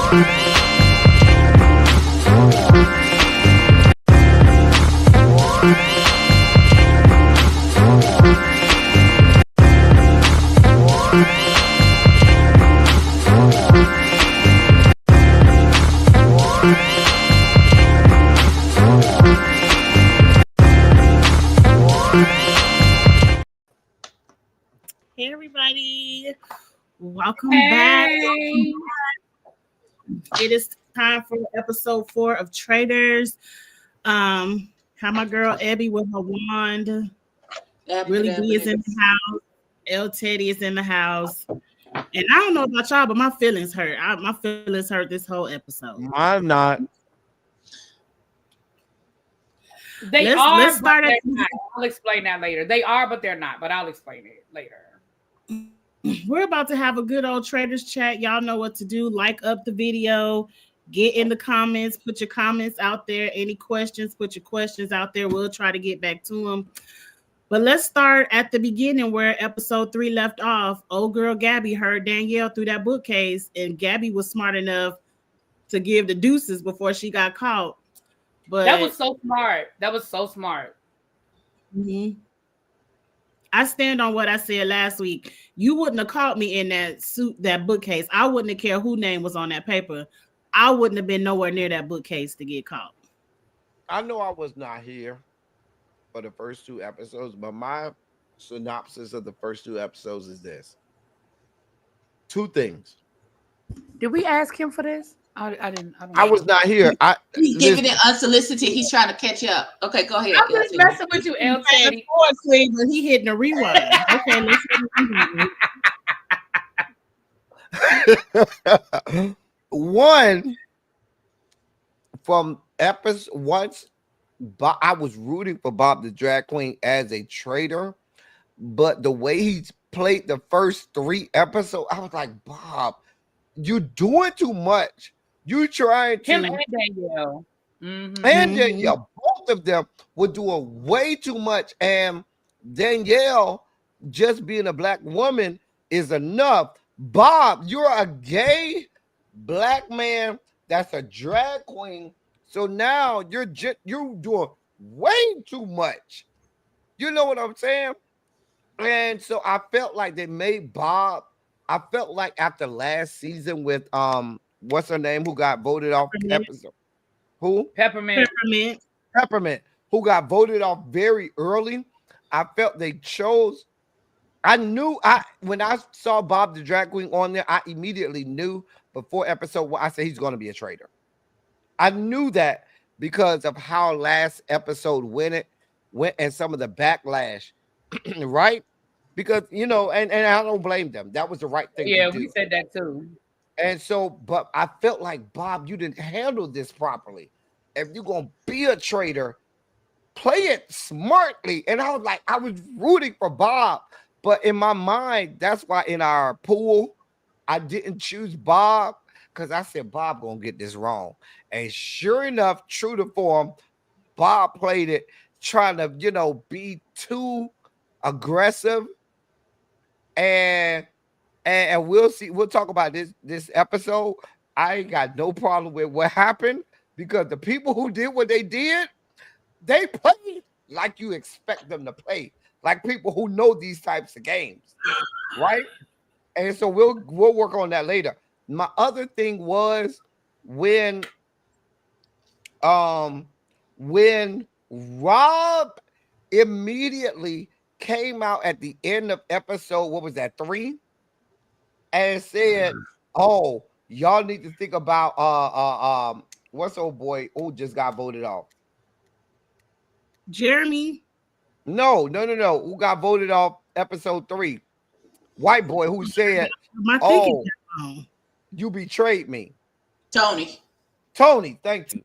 Hey everybody, welcome back. It is time for episode 4 of Traders. How my girl Abby with her wand. Willie B is in the house. L Teddy is in the house. And I don't know about y'all, but my feelings hurt. My feelings hurt this whole episode. I'm not. Let's start at I'll explain that later. They are, but they're not. But I'll explain it later. We're about to have a good old traders chat. Y'all know what to do. Like up the video, get in the comments, put your comments out there. Any questions, put your questions out there. We'll try to get back to them. But let's start at the beginning where episode 3 left off. Old girl Gabby heard Danielle through that bookcase, and Gabby was smart enough to give the deuces before she got caught. But that was so smart. That was so smart. Mm-hmm. I stand on what I said last week. You wouldn't have caught me in that suit, that bookcase. I wouldn't have cared whose name was on that paper. I wouldn't have been nowhere near that bookcase to get caught. I know I was not here for the first 2 episodes, but my synopsis of the first 2 episodes is this. 2 things. Did we ask him for this? I didn't. I was not here. He's giving it unsolicited. He's trying to catch up. Okay, go ahead. I'm just messing with you, L. Teddy. But he hitting a rewind. Okay, let's One, from episode once, I was rooting for Bob the Drag Queen as a trader, but the way he played the first 3 episodes, I was like, Bob, you're doing too much. You trying to him and Danielle. Mm-hmm. And Danielle, both of them were doing way too much. And Danielle, just being a black woman is enough. Bob, you're a gay black man that's a drag queen. So now you're doing way too much. You know what I'm saying? And so I felt like they made Bob. I felt like after last season with what's her name who got voted off episode? Who? Peppermint, who got voted off very early. I felt they chose. I knew when I saw Bob the Drag Queen on there, I immediately knew before episode 1, I said he's going to be a traitor. I knew that because of how last episode went and some of the backlash, right? Because, you know, and I don't blame them. That was the right thing to do. We said that too. And so, but I felt like, Bob, you didn't handle this properly. If you're going to be a traitor, play it smartly. And I was like, I was rooting for Bob. But in my mind, that's why in our pool, I didn't choose Bob because I said, Bob going to get this wrong. And sure enough, true to form, Bob played it trying to, you know, be too aggressive. And we'll see. We'll talk about this episode. I ain't got no problem with what happened because the people who did what they did, they played like you expect them to play, like people who know these types of games, right? And so we'll work on that later. My other thing was when Rob immediately came out at the end of episode, what was that, 3? And said, oh, y'all need to think about what's old boy who just got voted off? Jeremy? No. Who got voted off episode 3? White boy who said, oh, you betrayed me. Tony, thank you.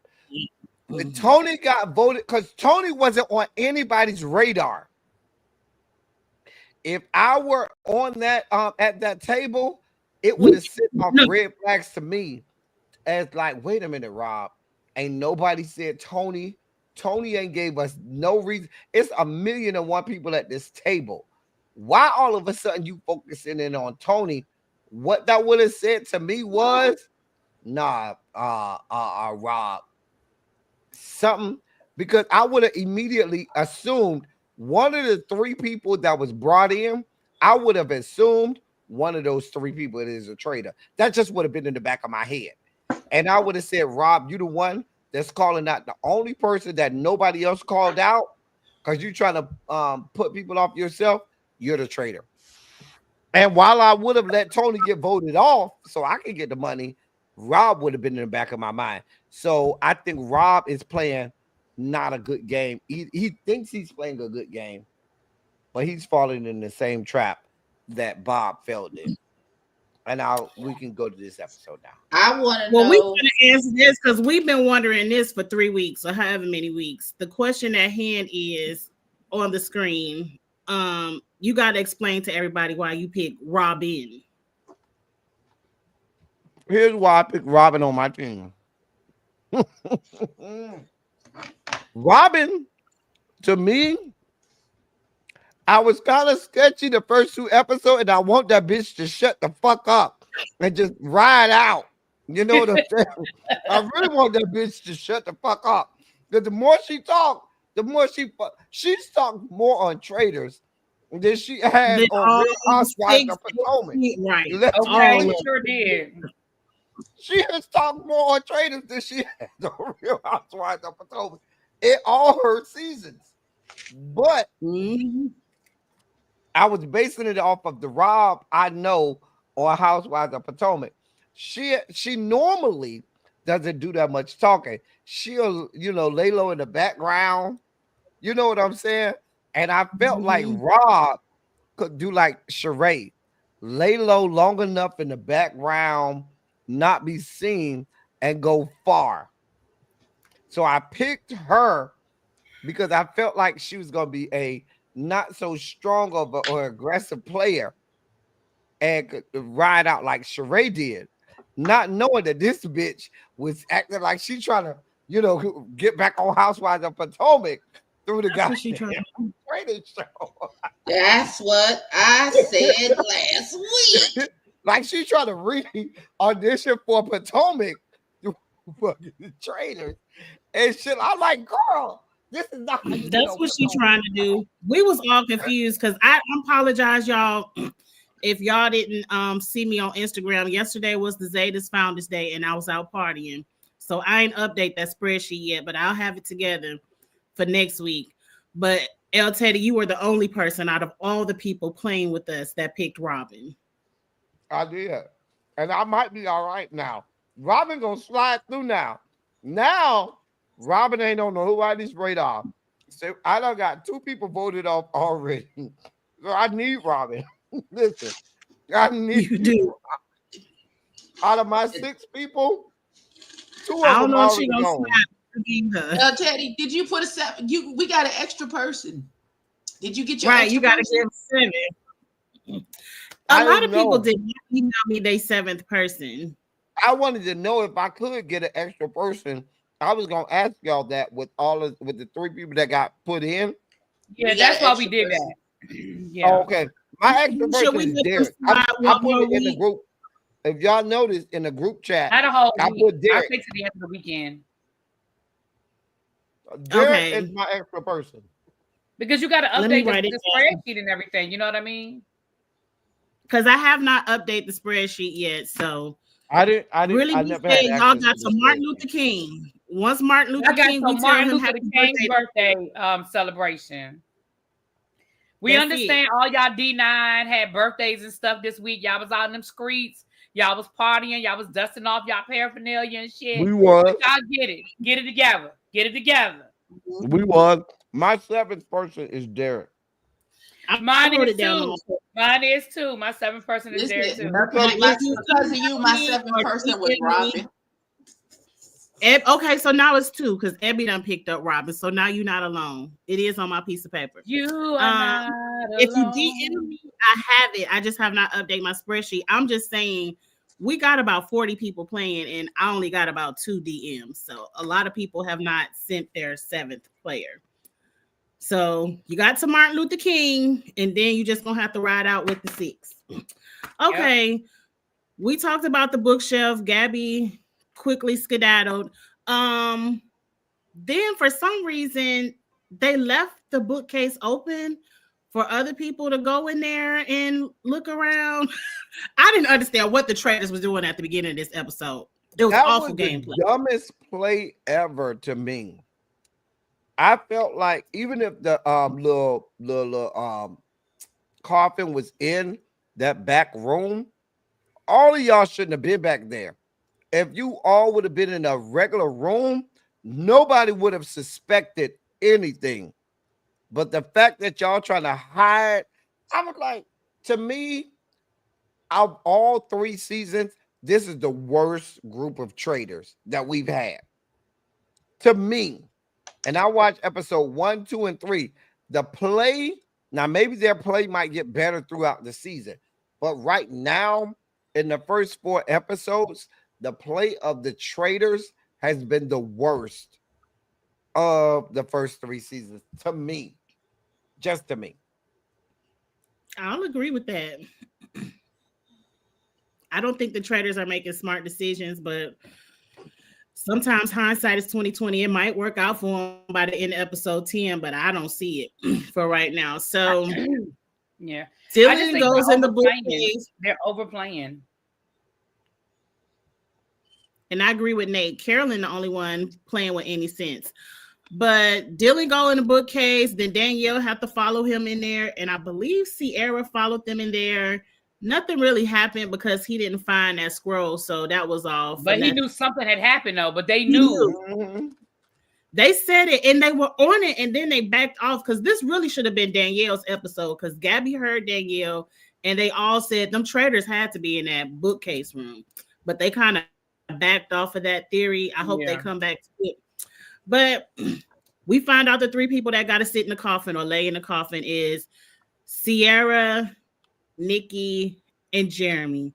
When Tony got voted, because Tony wasn't on anybody's radar. If I were on that at that table, it would have set off red flags to me as like, wait a minute, Rob. Ain't nobody said Tony. Tony ain't gave us no reason. It's 1,000,001 people at this table. Why all of a sudden you focusing in on Tony? What that would have said to me was, nah, Rob, something, because I would have immediately assumed one of the three people that was brought in. I would have assumed one of those three people is a traitor. That just would have been in the back of my head, and I would have said, Rob, you the one that's calling out the only person that nobody else called out because you trying to put people off yourself. You're the traitor. And while I would have let Tony get voted off so I could get the money, Rob would have been in the back of my mind. So I think Rob is playing not a good game. He thinks he's playing a good game, but he's falling in the same trap that Bob fell in. And now we can go to this episode now. I want to Well, we're know. going to answer this because we've been wondering this for 3 weeks or however many weeks. The question at hand is on the screen. You got to explain to everybody why you picked Robin. Here's why I picked Robin on my team. Robin, to me, I was kind of sketchy the first 2 episodes, and I want that bitch to shut the fuck up and just ride out. You know what I'm saying? I really want that bitch to shut the fuck up. Because the more she talk, the more she's talked more on traders than she had Then on all Real Housewives of 6 Potomac. right. Let's be Okay, real. you sure did. She has talked more on traders than she has on Real Housewives of Potomac in all her seasons. But I was basing it off of the Rob I know on Housewives of Potomac. She normally doesn't do that much talking. She'll, lay low in the background. You know what I'm saying? And I felt like Rob could do like Sheree, lay low long enough in the background, not be seen, and go far. So I picked her because I felt like she was going to be a not so strong of or aggressive player and could ride out like Sheree did, not knowing that this bitch was acting like she trying to, get back on Housewives of Potomac through the goddamn radio show. That's what I said last week. Like she trying to re-audition for Potomac through fucking traders and shit. I'm like, girl, this is not how you That's what she trying to do. We was all confused because I apologize, y'all. If y'all didn't see me on Instagram, yesterday was the Zetas Founders Day and I was out partying. So I ain't update that spreadsheet yet, but I'll have it together for next week. But El Teddy, you were the only person out of all the people playing with us that picked Robin. I did. And I might be all right now. Robin gonna slide through now. Now, Robin ain't on nobody's radar. So I done got 2 people voted off already. So I need Robin. Listen, I need You do. out of my 6 people, 2 of I don't them know if she already gonna gone. snap. Teddy, did you put a 7? We got an extra person. Did you get your Right, extra you got to person? give 7. A lot of people did not email me their 7th person. I wanted to know if I could get an extra person. I was gonna ask y'all that with the 3 people that got put in. Yeah, We that's got why we extra did person. that. Yeah. Oh, okay. My extra Should person we is let Derek. them slide I one put more it in the week? group. If y'all noticed in the group chat, Not a whole I week. put I'll Derek. take to the end of the weekend. Derek Okay. is my extra person. Because you got to Let me update write the it down. spreadsheet and everything. You know what I mean? Because I have not updated the spreadsheet yet. So I didn't. really, I we never said had y'all access got to some the Martin spreadsheet. Luther King. Once Martin Luther I got King, we some tell Martin him Luther happy King's birthday. birthday celebration. We That's understand it. all y'all D9 had birthdays and stuff this week. Y'all was out in them streets. Y'all was partying. Y'all was dusting off y'all paraphernalia and shit. We was. But y'all get it. Get it together. Get it together. We was. My 7th person is Derek. Mine wrote is it down on too. Mine is too. My 7th person is there Listen, too. because of you, my 7th person was Robin. Okay, so now it's 2 because Ebby done picked up Robin. So now you're not alone. It is on my piece of paper. You are not if you alone. DM me, I have it. I just have not updated my spreadsheet. I'm just saying we got about 40 people playing, and I only got about 2 DMs. So a lot of people have not sent their 7th player. So you got to Martin Luther King, and then you just gonna have to ride out with the 6. Okay. Yep. We talked about the bookshelf. Gabby quickly skedaddled. Then for some reason they left the bookcase open for other people to go in there and look around. I didn't understand what the traders was doing at the beginning of this episode. It was That awful was the gameplay. dumbest play ever to me. I felt like even if the little coffin was in that back room, all of y'all shouldn't have been back there. If you all would have been in a regular room, nobody would have suspected anything. But the fact that y'all trying to hide, I was like, to me, of all 3 seasons, this is the worst group of traders that we've had. To me, and I watched episode 1, 2, and 3. The play, now maybe their play might get better throughout the season, but right now, in the first 4 episodes, the play of the traders has been the worst of the first 3 seasons to me. Just to me. I'll agree with that. I don't think the traders are making smart decisions, but sometimes hindsight is 2020. It might work out for them by the end of episode 10, but I don't see it for right now. So yeah, Dylan goes in the bookcase. They're overplaying. And I agree with Nate. Carolyn, the only one playing with any sense. But Dylan go in the bookcase. Then Danielle have to follow him in there. And I believe Sierra followed them in there. Nothing really happened because he didn't find that scroll. So that was all. But he knew something had happened, though. But they knew. Mm-hmm. They said it and they were on it. And then they backed off because this really should have been Danielle's episode because Gabby heard Danielle. And they all said them traders had to be in that bookcase room. But they kind of backed off of that theory. I hope they come back to it. But we find out the 3 people that got to sit in the coffin or lay in the coffin is Sierra, Nikki, and Jeremy.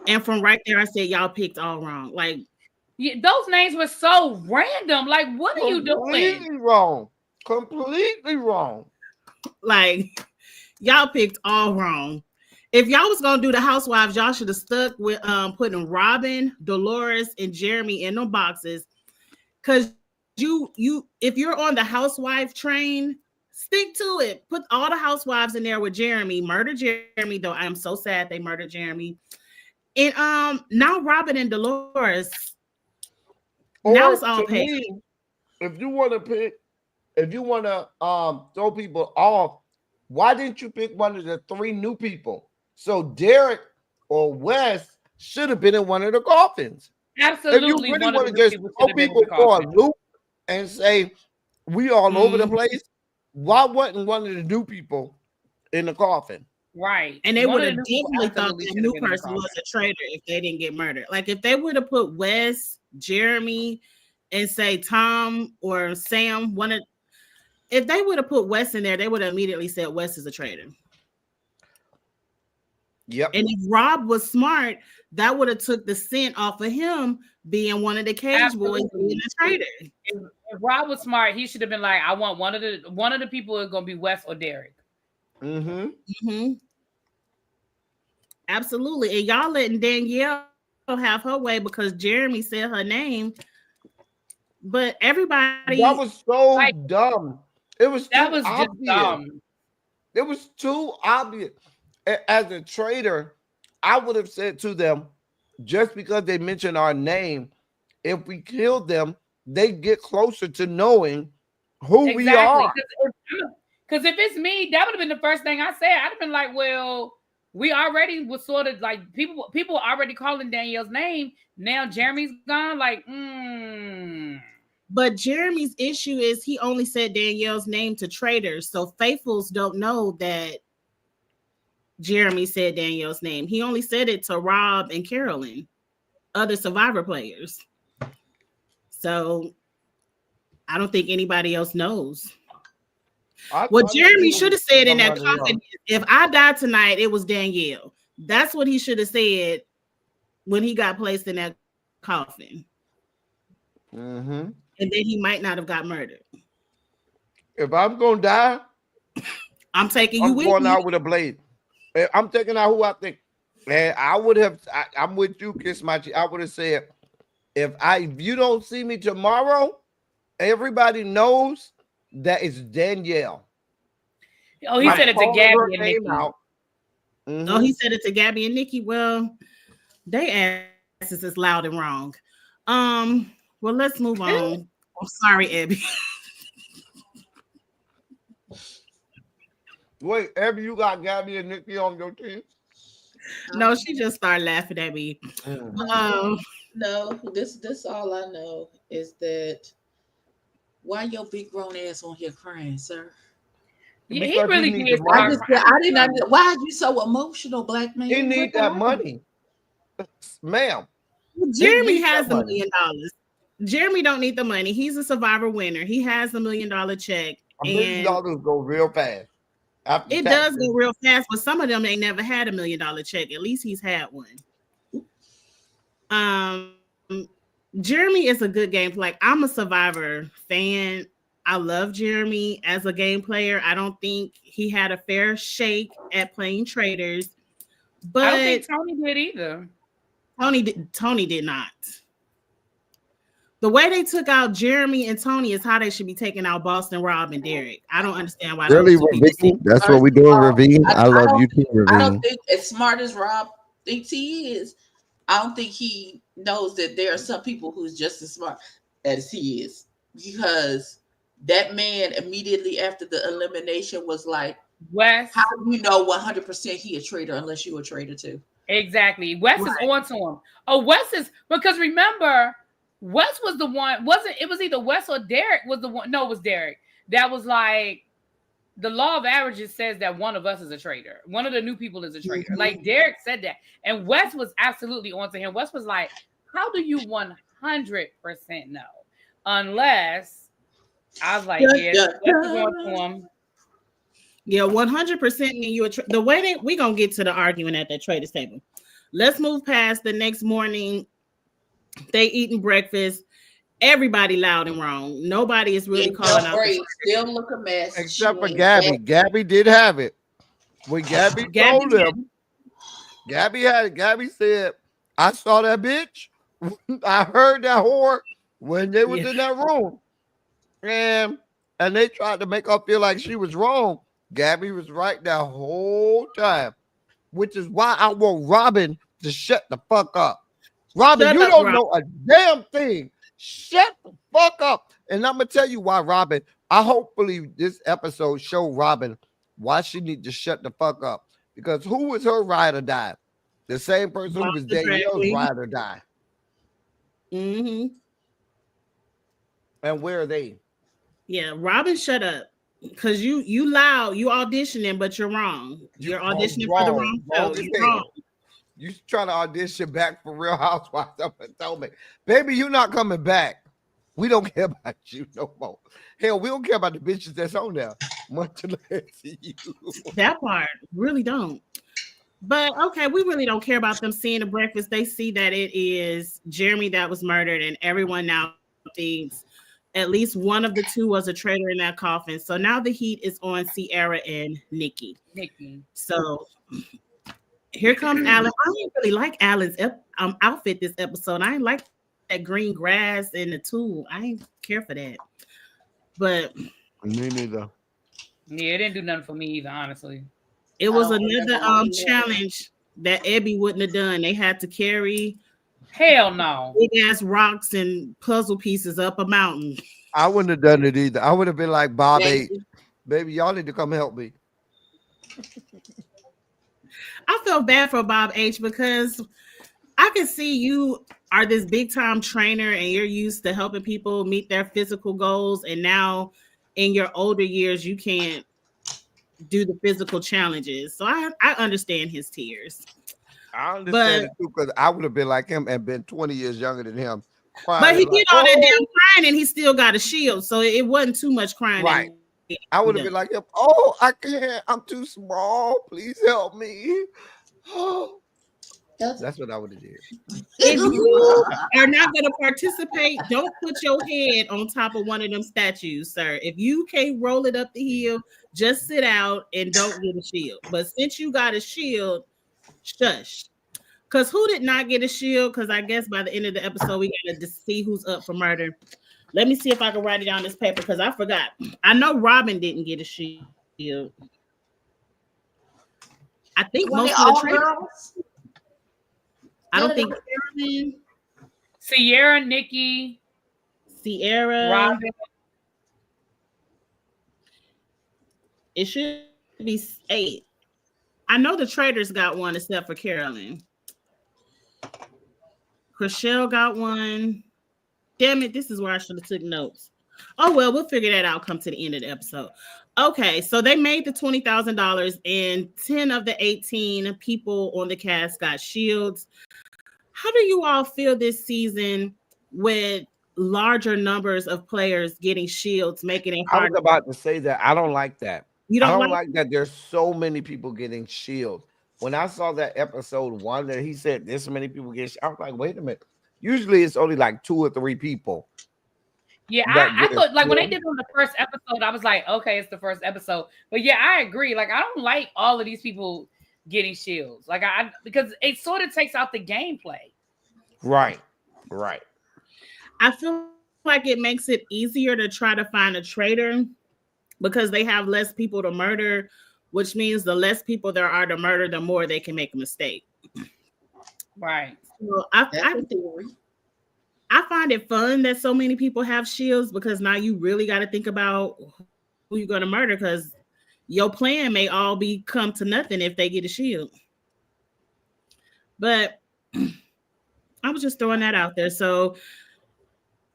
And from right there, I said, y'all picked all wrong. Like, yeah, those names were so random. Like, what are you doing? Completely wrong. Completely wrong. Like, y'all picked all wrong. If y'all was gonna do the housewives, y'all should have stuck with putting Robin, Dolores, and Jeremy in them boxes. Cause you if you're on the housewife train, stick to it. Put all the housewives in there with Jeremy. Murder Jeremy, though. I am so sad they murdered Jeremy. And now Robin and Dolores. Or now it's all to paid. me, if you want to pick, if you want to throw people off, why didn't you pick one of the 3 new people? So Derek or Wes should have been in one of the coffins. Absolutely. If you really want to just throw people for a loop and say we all over the place, why wasn't one of the new people in the coffin? Right. And they would have definitely thought that new person was a traitor if they didn't get murdered. Like if they would have put Wes, Jeremy, and say Tom or Sam, if they would have put Wes in there, they would have immediately said Wes is a traitor. Yep. And if Rob was smart, that would have took the scent off of him being one of the cage boys being a traitor. If Rob was smart, he should have been like, I want one of the people is gonna be Wes or Derek. Absolutely. And y'all letting Danielle have her way because Jeremy said her name. But everybody, that was so dumb. It was just dumb. It was too obvious. As a trader, I would have said to them, just because they mentioned our name, if we killed them, they get closer to knowing who we are. Because if it's me, that would have been the first thing I said. I'd have been like, well, we already was sort of like people already calling Danielle's name. Now Jeremy's gone. Like, But Jeremy's issue is he only said Danielle's name to traders. So faithfuls don't know that Jeremy said Danielle's name. He only said it to Rob and Carolyn, other Survivor players. So I don't think anybody else knows. What Jeremy should have said in that coffin, if I die tonight, it was Danielle. That's what he should have said when he got placed in that coffin. And then he might not have got murdered. If I'm going to die, I'm taking you with me. I'm going out with a blade. I'm taking out who I think. And I would have, I'm with you, Kiss My Cheek. I would have said, If you don't see me tomorrow, everybody knows that it's Danielle. Oh, he I'm said Right. it to calling her Gabby and name Nikki. out. Oh, he Hmm. said it to Gabby and Nikki. Well, they asses is loud and wrong. Well, let's move on. I'm sorry, Abby. Wait, Abby, you got Gabby and Nikki on your team? No, she just started laughing at me. Mm. Um, No, this all I know is that why your big grown ass on here crying, sir? Yeah, he Because he really need the did I start money. just crying. I didn't understand. Why are you so emotional, black He man? What need that happened? money, ma'am. He Jeremy need has that the money. $1 million. Jeremy don't need the money. He's a Survivor winner. He has the $1 million check, A million and dollars go real fast after it does taxes. go real fast. But some of them ain't never had $1 million check. At least he's had one. Um, Jeremy is a good game. Like, I'm a Survivor fan. I love Jeremy as a game player. I don't think he had a fair shake at playing traders, I don't but think Tony did either. Tony did not. The way they took out Jeremy and Tony is how they should be taking out Boston, Rob, and Derek. I don't understand why those Really, two people still. Ravine? That's what First we of doing, all, Ravine. I, I I love don't you too, I don't Ravine. think as smart as Rob thinks he is, I don't think he knows that there are some people who's just as smart as he is. Because that man immediately after the elimination was like, how Wes, do you know 100% he a traitor unless you a traitor too? exactly. Wes is Right. on to him. Oh, Wes is because remember, Wes was the one. Wasn't it? Was either Wes or Derek was the one. No, it was Derek. That was like the law of averages says that one of us is a traitor. One of the new people is a traitor. Mhm. Like Derek said that, and Wes was absolutely on to him. Wes was like, "How do you 100% know?" Unless I was like, Dun, "Yeah, dun, Wes is on dun. to him." Yeah, 100% mean you. The way that we gonna get to the arguing at that traders table. Let's move past the next morning. They eating breakfast. Everybody loud and wrong. Nobody is really And calling your out the brain traders. still look a mess. She Except for ain't Gabby. back. Gabby did have it. When Gabby Gabby, told him, Gabby had it. Gabby said, I saw that bitch. I heard that whore when they was yeah, in that room. And and they tried to make her feel like she was wrong. Gabby was right that whole time, which is why I want Robin to shut the fuck up. Robin, shut you up, don't Rob. know a damn thing. Shut the fuck up. And I'm gonna tell you why, Robin. I hopefully this episode show Robin why she need to shut the fuck up. Because who was her ride or die? The same person who Bob was the drag Danielle's queen. ride or die. Mm-hmm. And where are they? Yeah, Robin, shut up. Cause you loud, you auditioning, but you're wrong. You You're oh, auditioning for the wrong, wrong show. wrong as You're wrong. hell. You trying to audition back for Real Housewives? Someone told me, baby, you not coming back. We don't care about you no more. Hell, we don't care about the bitches that's on there. Much less you. That part really don't. But okay, we really don't care about them seeing the breakfast. They see that it is Jeremy that was murdered, and everyone now thinks at least one of the two was a traitor in that coffin. So now the heat is on Sierra and Nikki. Nikki. So here comes Alan. I didn't really like Alan's outfit this episode. I didn't like that green grass and the tool. I didn't care for that. But Me neither. Yeah, it didn't do nothing for me either, honestly. it I was don't another remember what he had. challenge that Abby wouldn't have done. They had to carry Hell no. big ass rocks and puzzle pieces up a mountain. I wouldn't have done it either. I would have been like Bob Thank 8. you. Baby, y'all need to come help me. I felt bad for Bob H because I can see you are this big time trainer and you're used to helping people meet their physical goals. And now in your older years, you can't do the physical challenges. So I understand his tears. I But understand it too, because I would have been like him and been 20 years younger than him, but crying he and did like, all that oh, damn crying and he still got a shield. So it wasn't too much crying that right. he I would done. have been like him, oh, I can't. I'm too small. Please help me. Oh, That's that's what I would have did. If you are not going to participate, don't put your head on top of one of them statues, sir. If you can't roll it up the hill, just sit out and don't get a shield. But since you got a shield, shush. Because who did not get a shield? Because I guess by the end of the episode, we got to see who's up for murder. Let me see if I can write it down this paper because I forgot. I know Robin didn't get a shield. I think most Were of they the all traitors. girls? I don't None of think them. Carolyn, Sierra, Nikki, Sierra. Robin. It should be 8. I know the traitors got one except for Carolyn. Chriselle got one. Damn it, this is where I should have took notes. Oh well, we'll figure that out come to the end of the episode. Okay, so they made the $20,000 and 10 of the 18 people on the cast got shields. How do you all feel this season with larger numbers of players getting shields, making it I was hard? about to say that. I don't like that. You I don't don't like like that there's so many people getting shields. When I saw that episode 1 that he said this many people get, I was like, wait a minute. Usually it's only like 2 or 3 people Yeah, that I get a thought like when they shield. did it on the first episode, I was like, okay, it's the first episode. But yeah, I agree. Like, I don't like all of these people getting shields. Like, I because it sort of takes out the gameplay. Right. Right. I feel like it makes it easier to try to find a traitor because they have less people to murder, which means the less people there are to murder, the more they can make a mistake. Right. So That's a theory. I find it fun that so many people have shields because now you really got to think about who you're going to murder because your plan may all be come to nothing if they get a shield. But I was just throwing that out there. So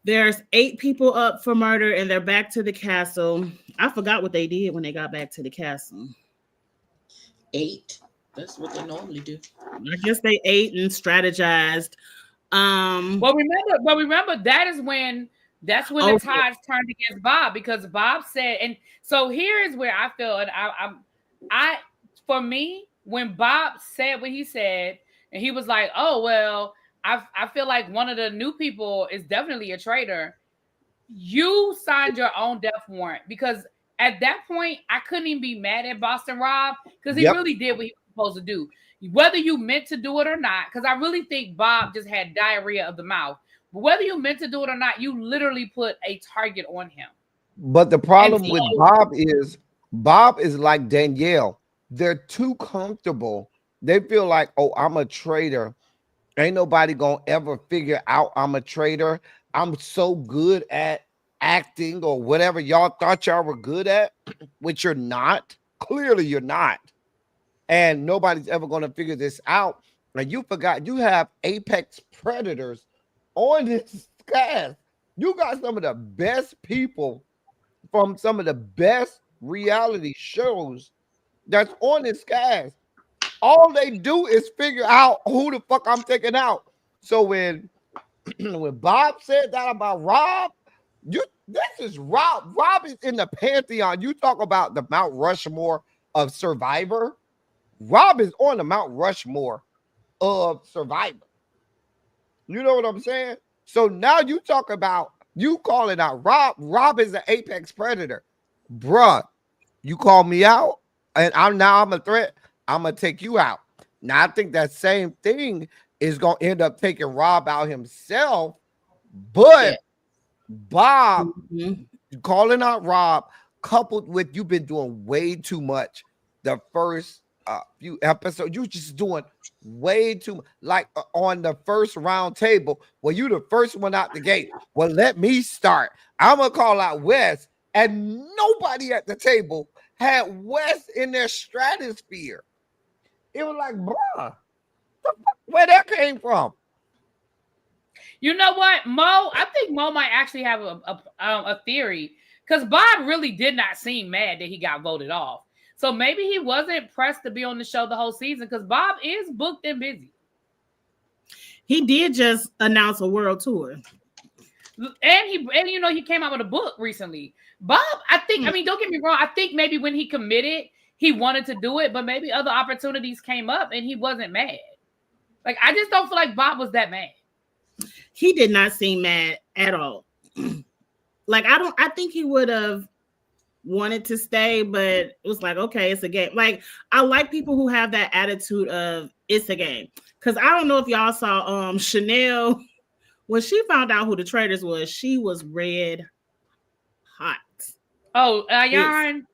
there's 8 people up for murder and they're back to the castle. I forgot what they did when they got back to the castle. 8. That's what they normally do. I guess they ate and strategized. Well, remember that's when the tides turned against Bob because Bob said, and so here is where I feel, and I for me, when Bob said what he said, and he was like, oh well, I feel like one of the new people is definitely a traitor. You signed your own death warrant because at that point I couldn't even be mad at Boston Rob because he Yep. really did what he was supposed to do. Whether you meant to do it or not, because I really think Bob just had diarrhea of the mouth. But whether you meant to do it or not, you literally put a target on him. But the problem And with so- Bob is like Danielle. They're too comfortable. They feel like, oh, I'm a traitor. Ain't nobody gonna ever figure out I'm a traitor. I'm so good at acting or whatever y'all thought y'all were good at, which you're not. Clearly, you're not. And nobody's ever gonna figure this out. And you forgot you have apex predators on this cast. You got some of the best people from some of the best reality shows that's on this cast. All they do is figure out who the fuck I'm taking out. So when when Bob said that about Rob, this is Rob. Rob is in the pantheon. You talk about the Mount Rushmore of Survivor. Rob is on the Mount Rushmore of Survivor. You know what I'm saying? So now you talk about you calling out Rob. Rob is an apex predator, bruh. You call me out, and I'm a threat. I'm gonna take you out. Now I think that same thing is gonna end up taking Rob out himself, but Yeah. Bob Mhm. calling out Rob, coupled with you've been doing way too much. The first few episodes, you just doing way too much. Like on the first round table, well, you the first one out the gate. Well, let me start. I'm gonna call out Wes, and nobody at the table had Wes in their stratosphere. It was like, bruh, where that came from? You know what, Mo? I think Mo might actually have a theory because Bob really did not seem mad that he got voted off. So maybe he wasn't pressed to be on the show the whole season because Bob is booked and busy. He did just announce a world tour. And he came out with a book recently. Bob, I mean, don't get me wrong. I think maybe when he committed, he wanted to do it, but maybe other opportunities came up and he wasn't mad. Like, I just don't feel like Bob was that mad. He did not seem mad at all. Like I think he would have wanted to stay, but it was like, okay, it's a game. Like, I like people who have that attitude of it's a game. Because I don't know if y'all saw Chanel when she found out who the traders was, she was red hot. Oh, It's, Yarn,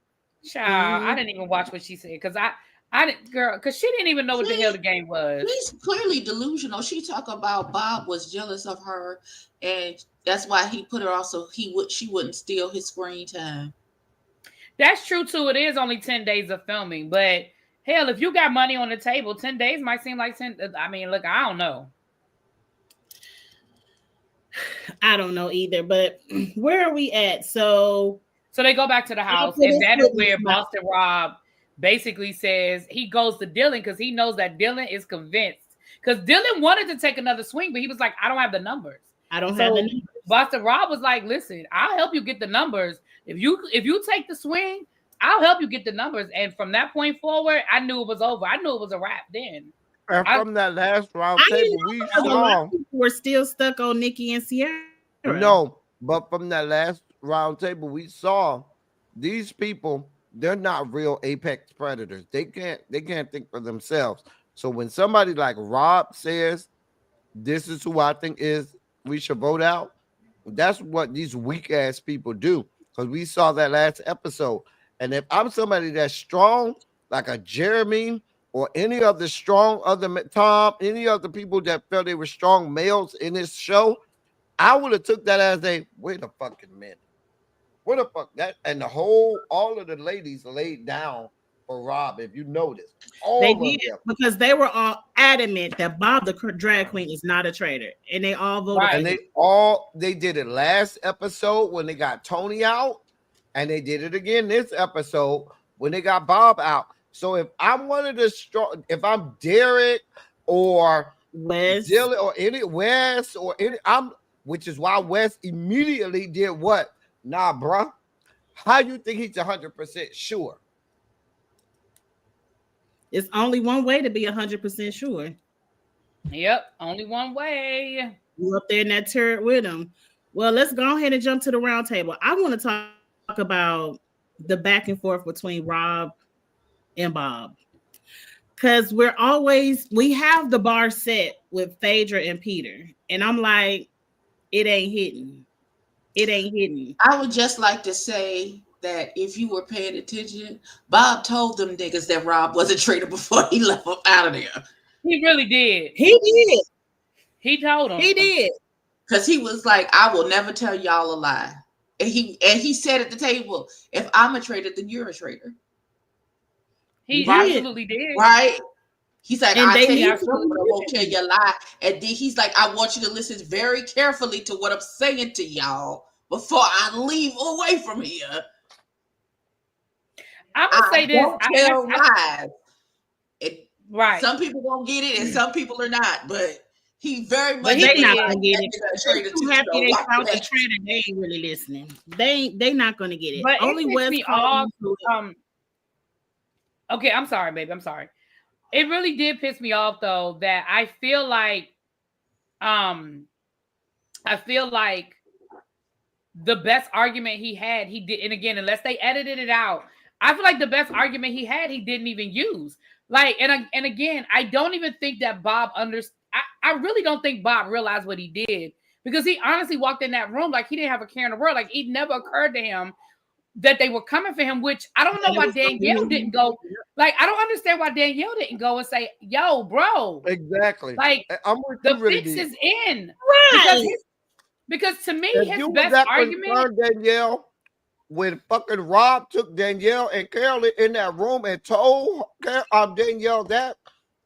child, I didn't even watch what she said because I didn't, girl, because she didn't even know what the hell the game was. She's clearly delusional. She talked about Bob was jealous of her, and that's why he put her off so she wouldn't steal his screen time. That's true too. It is only 10 days of filming, but hell, if you got money on the table, 10 days might seem like 10. I mean, look, I don't know. I don't know either, but where are we at? So they go back to the house, and that is where Boston Rob basically says he goes to Dylan because he knows that Dylan is convinced. Because Dylan wanted to take another swing, but he was like, I don't have the numbers. I don't have the numbers. Boston Rob was like, listen, I'll help you get the numbers. If you take the swing, I'll help you get the numbers. And from that point forward, I knew it was over. I knew it was a wrap then. And from that last round table, we saw we're still stuck on Nikki and Sierra. No, but from that last round table, we saw these people, they're not real apex predators. They can't think for themselves. So when somebody like Rob says, this is who I think is we should vote out, that's what these weak ass people do. Because we saw that last episode. And if I'm somebody that's strong, like a Jeremy or any of the strong other Tom, any of the people that felt they were strong males in this show, I would have took that as a wait a fucking minute. What the fuck that? And all of the ladies laid down for Rob. If you notice, they did because they were all adamant that Bob the drag queen is not a traitor, and they all voted. Right. And they did it last episode when they got Tony out, and they did it again this episode when they got Bob out. So if I'm one of the strong, if I'm Derek or Wes Dylan or any Wes or any, which is why Wes immediately did what? Nah, bruh. How you think he's 100% sure? It's only one way to be 100% sure. Yep, only one way. You up there in that turret with him. Well, let's go ahead and jump to the round table. I want to talk about the back and forth between Rob and Bob. Because we have the bar set with Phaedra and Peter. And I'm like, it ain't hitting. It ain't hitting. I would just like to say that if you were paying attention, Bob told them niggas that Rob was a traitor before he left them out of there. He really did. He did. He told them. He did. Because he was like, I will never tell y'all a lie. And he said at the table, if I'm a traitor, then you're a traitor. He absolutely did. Right? He's like, and I tell you, I truth, won't tell you a lie. And then he's like, I want you to listen very carefully to what I'm saying to y'all before I leave away from here. I'm gonna say this. Don't tell lies. Right. Some people won't get it, and some people are not. But he very much. But they not gonna get it. They're too happy they found the traitor. They ain't really listening. They not gonna get it. But only Wes me off. Okay, I'm sorry, baby. I'm sorry. It really did piss me off though that I feel like the best argument he had, he did, and again, unless they edited it out, I feel like the best argument he had, he didn't even use. Like, and again, I don't even think that Bob I really don't think Bob realized what he did, because he honestly walked in that room like he didn't have a care in the world. Like, it never occurred to him that they were coming for him, which I don't know why Danielle didn't go. Like, I don't understand why Danielle didn't go and say, yo, bro. Exactly. Like, the fix is in. Right. Because to me, his best argument. Danielle, when fucking Rob took Danielle and Carolyn in that room and told Danielle that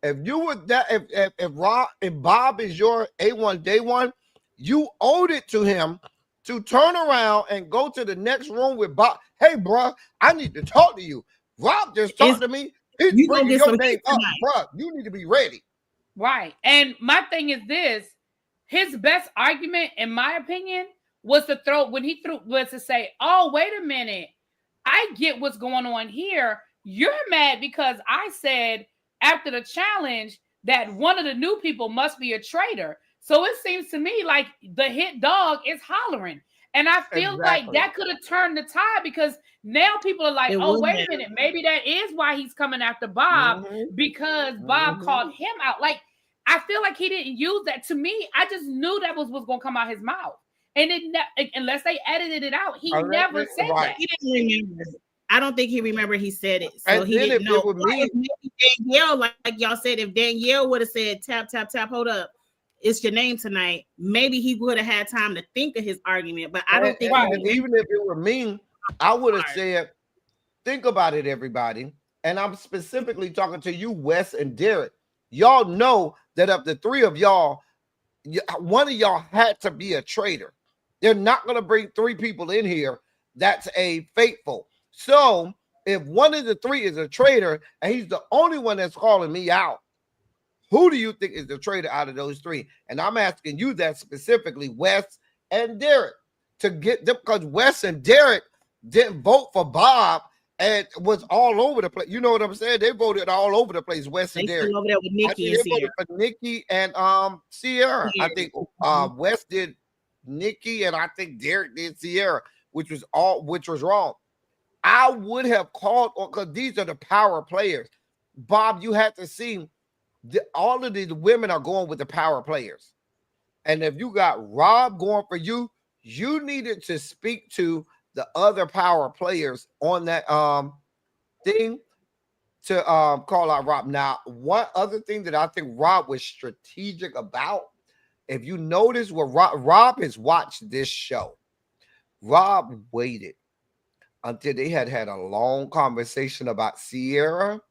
if you were that, if Bob is your A1 day one, you owed it to him to turn around and go to the next room with Bob. Hey, bro, I need to talk to you. Rob just talked to me. He's bringing your name up, bro. You need to be ready. Right. And my thing is this: his best argument, in my opinion, was to say, "Oh, wait a minute, I get what's going on here. You're mad because I said after the challenge that one of the new people must be a traitor. So it seems to me like the hit dog is hollering." And I feel like Exactly. that could have turned the tide because now people are like, It oh, would wait a have. minute. Maybe that is why he's coming after Bob Mm-hmm. because Bob Mm-hmm. called him out. Like, I feel like he didn't use that. To me, I just knew that was going to come out his mouth. And unless they edited it out, he never said Right. that. He didn't remember. I don't think he remembered he said it, so And he then didn't if know. it was Or me, if maybe Danielle, like y'all said, if Danielle would have said tap tap tap, hold up, it's your name tonight, maybe he would have had time to think of his argument. But I don't think he Right. remembered. even if it were me, I would have said, think about it, everybody. And I'm specifically talking to you, Wes and Derek. Y'all know that of the three of y'all, one of y'all had to be a traitor. They're not going to bring three people in here that's a faithful. So if one of the three is a traitor and he's the only one that's calling me out, who do you think is the traitor out of those three? And I'm asking you that specifically, Wes and Derek, to get them, because Wes and Derek didn't vote for Bob and was all over the place. You know what I'm saying? They voted all over the place, Wes They and Derek. still over there with I Nikki think and they voted Sierra. for Nikki and Sierra. I think Wes did Nikki and I think Derek did Sierra, which was wrong. I would have called because these are the power players. Bob, you had to see all of these women are going with the power players. And if you got Rob going for you, you needed to speak to the other power players on that thing to call out Rob. Now, one other thing that I think Rob was strategic about, if you notice what Rob has watched this show, Rob waited until they had a long conversation about Sierra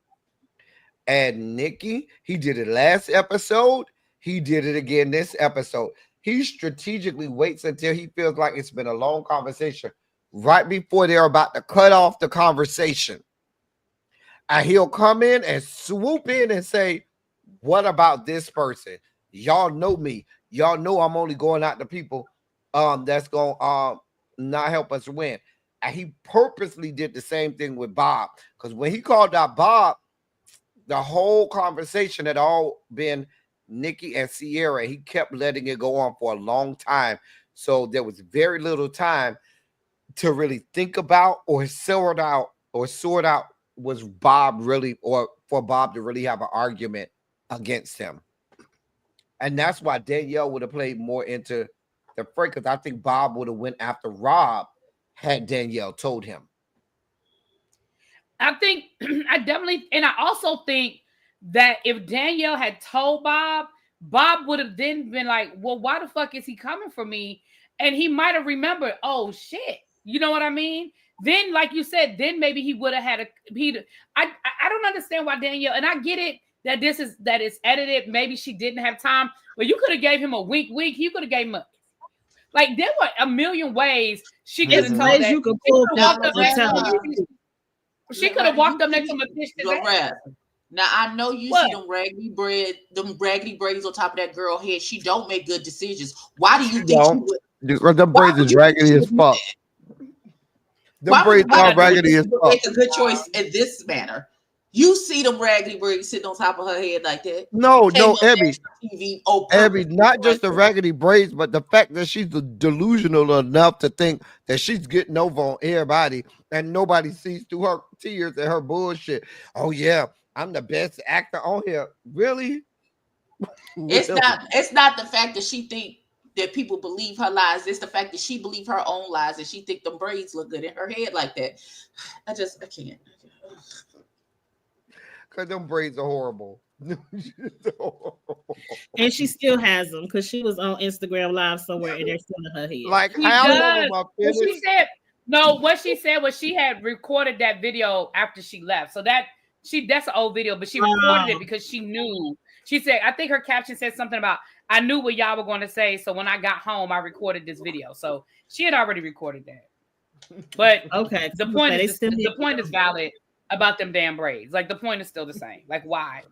and Nikki. He did it last episode. He did it again this episode. He strategically waits until he feels like it's been a long conversation right before they're about to cut off the conversation. And he'll come in and swoop in and say, what about this person? Y'all know me. Y'all know I'm only going out to people that's going to not help us win. And he purposely did the same thing with Bob. Because when he called out Bob, the whole conversation had all been Nikki and Sierra. He kept letting it go on for a long time. So there was very little time to really think about or sort out was Bob really, or for Bob to really have an argument against him. And that's why Danielle would have played more into the fray, because I think Bob would have went after Rob had Danielle told him. I think I definitely, and I also think that if Danielle had told Bob, Bob would have then been like, well, why the fuck is he coming for me? And he might have remembered, oh shit. You know what I mean? Then, like you said, then maybe he would have had I don't understand why Danielle, and I get it that it's edited. Maybe she didn't have time, but you could have gave him a wink. You could have gave him like there were a million ways she could have told that. You could pull Now, up and tell us. She could have walked up next to him and fished his ass. Now I know you see them raggedy braids on top of that girl head. She don't make good decisions. Why do you think she would? Because the braids is raggedy as fuck. The braids are raggedy as fuck. Make a good choice in this manner. You see them raggedy braids sitting on top of her head like that. No, Abby. TV, Abby, not just the raggedy braids, but the fact that she's delusional enough to think that she's getting over on everybody and nobody sees through her tears and her bullshit. Oh yeah, I'm the best actor on here. Really? It's not the fact that she think that people believe her lies. It's the fact that she believe her own lies and she think the braids look good in her head like that. I can't. Because them braids are horrible. And she still has them because she was on Instagram Live somewhere and they're still in her head. Like She how does. long She said no. What she said was she had recorded that video after she left. So that's an old video, but she recorded it because she knew. She said, I think her caption said something about, I knew what y'all were going to say. So when I got home, I recorded this video. So she had already recorded that. But okay, the point is valid about them damn braids. Like the point is still the same. Like why?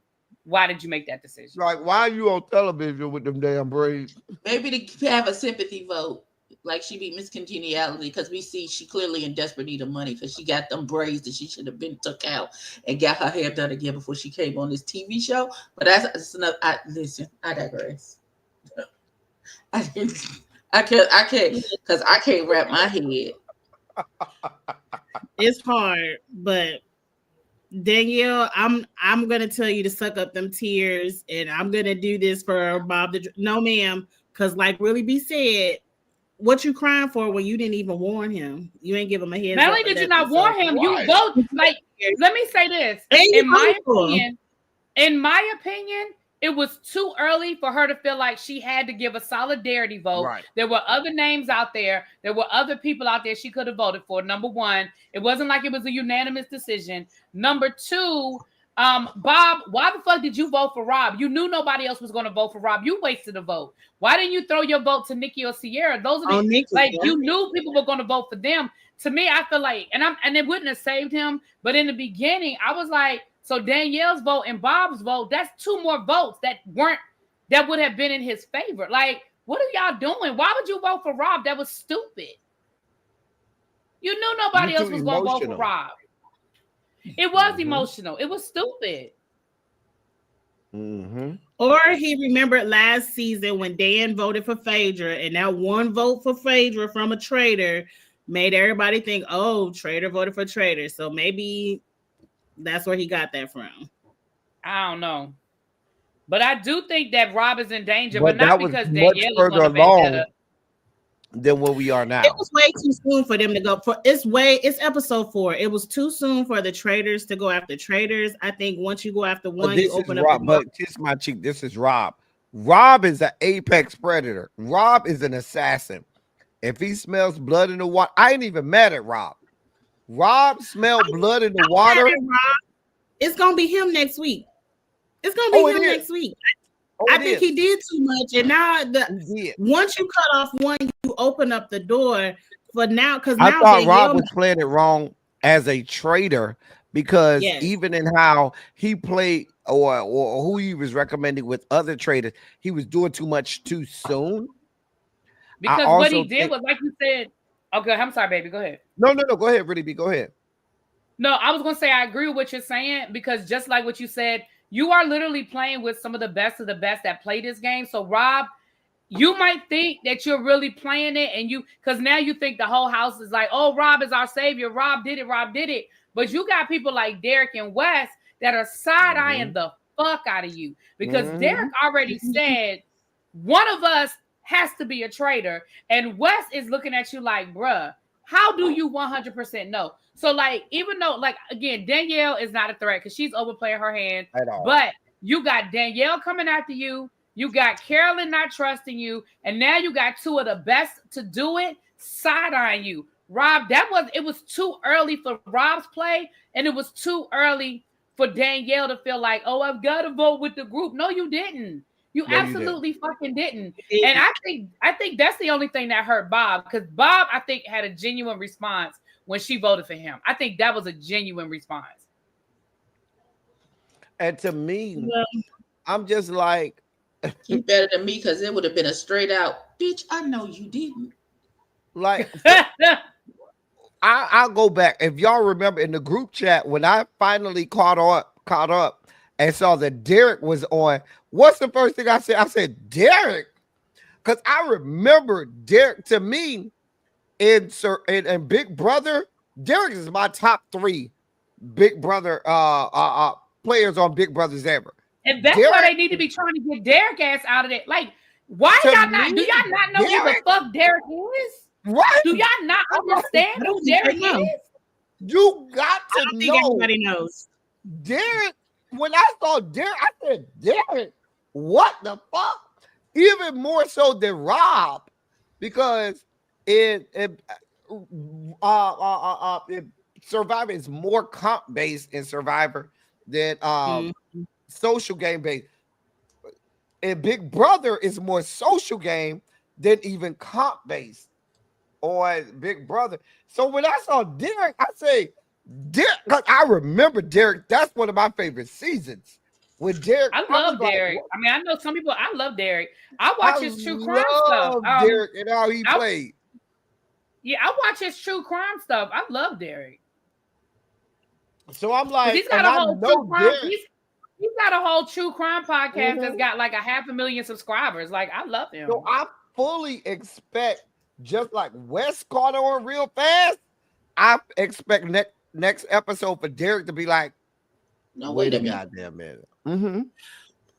Why did you make that decision? Like why are you on television with them damn braids? Maybe to have a sympathy vote. Like she be Miss Congeniality because we see she clearly in desperate need of money because she got them braids that she should have been took out and got her hair done again before she came on this TV show. But that's another. I digress. I can't, because I can't wrap my head. It's hard, but Danielle, I'm gonna tell you to suck up them tears, and I'm gonna do this for Bob. No, ma'am, because like really be said, what you crying for when you didn't even warn him? You ain't give him a heads Not up only or did you nothing. not warn So him, you Right. vote like. Let me say this. and you In my voted for him. opinion, it was too early for her to feel like she had to give a solidarity vote. Right. There were other names out there. There were other people out there she could have voted for. Number one, it wasn't like it was a unanimous decision. Number two, Bob, why the fuck did you vote for Rob? You knew nobody else was going to vote for Rob. You wasted a vote. Why didn't you throw your vote to Nikki or Sierra? Those are Oh, the Nikki, like yeah. you knew people were going to vote for them. To me, I feel like, and it wouldn't have saved him. But in the beginning, I was like, so Danielle's vote and Bob's vote, that's two more votes that would have been in his favor. Like, what are y'all doing? Why would you vote for Rob? That was stupid. You knew You nobody too else was going to vote for emotional. Rob. It was Mhm. emotional. It was stupid. Or he remembered last season when Dan voted for Phaedra, and that one vote for Phaedra from a traitor made everybody think, oh, traitor voted for traitor. So maybe that's where he got that from. I don't know. But I do think that Rob is in danger, But but not that was because much Danielle is further going to along vendetta. than where we are It now. was way too soon for them to go for it's episode 4. It was too soon for the traitors to go after traitors. I think once you go after But one, this you is open up the Rob. door. But kiss my cheek. This is Rob. Rob is an apex predator. Rob is an assassin. If he smells blood in the water, I ain't even mad at Rob. Rob smelled blood in the I'm mad water. at Rob. It's gonna be him next week. It's gonna Oh, be it him is. next week. Oh, I it think is. he did too much, and now He did. once you cut off one, you open up the door for now. Because I now thought Rob Danielle, was playing it wrong as a traitor because yes, even in how he played or who he was recommending with other traders, he was doing too much too soon. I Because what he also did think was, like you said, okay, I'm sorry, baby. Go ahead. no. Go ahead, Brittany B. Go ahead. No, I was going to say I agree with what you're saying because just like what you said, you are literally playing with some of the best that play this game. So, Rob, you might think that you're really playing it and because now you think the whole house is like, oh, Rob is our savior. Rob did it. But you got people like Derek and Wes that are side-eyeing the fuck out of you because Derek already said one of us has to be a traitor. And Wes is looking at you like, bruh, how do you 100% know? So, like, even though, like, again, Danielle is not a threat because she's overplaying her hand. At all. But you got Danielle coming after you. You got Carolyn not trusting you. And now you got two of the best to do it side-eyeing you. Rob, it was too early for Rob's play. And it was too early for Danielle to feel like, oh, I've got to vote with the group. No, you didn't. You No, you absolutely fucking didn't. And I think that's the only thing that hurt Bob because Bob, I think, had a genuine response when she voted for him. I think that was a genuine response. And to me, I'm just like, He better than me because it would have been a straight out, bitch, I know you didn't. like I'll go back. If y'all remember in the group chat when I finally caught up and saw that Derek was on, what's the first thing I said? I said, Derek. Because I remember Derek, to me, in Big Brother, Derek is my top 3 Big Brother players on Big Brothers ever. And that's Derek, why they need to be trying to get Derek ass out of it. Like, why to y'all not? me, Do y'all not know who the Derek- fuck Derek is? Right. Do y'all not understand who Derek know. is? You got I to don't think know. everybody knows. Derek, when I saw Derek, I said, Derek, what the fuck? Even more so than Rob, because Survivor is more comp based in Survivor than social game based. And Big Brother is more social game than even comp based on Big Brother. So when I saw Derek, I say, Derek, because I remember Derek, that's one of my favorite seasons. With Derek, I love Derek. I mean, I know some people. I love Derek. I watch his true crime stuff. Derek and how he played. Yeah, I watch his true crime stuff. I love Derek. So I'm like, he's got a whole true crime. He's got a whole true crime podcast that's got like 500,000 subscribers. Like, I love him. So I fully expect, just like Wes caught on real fast, I expect next episode for Derek to be like, No, wait wait a a minute. goddamn minute.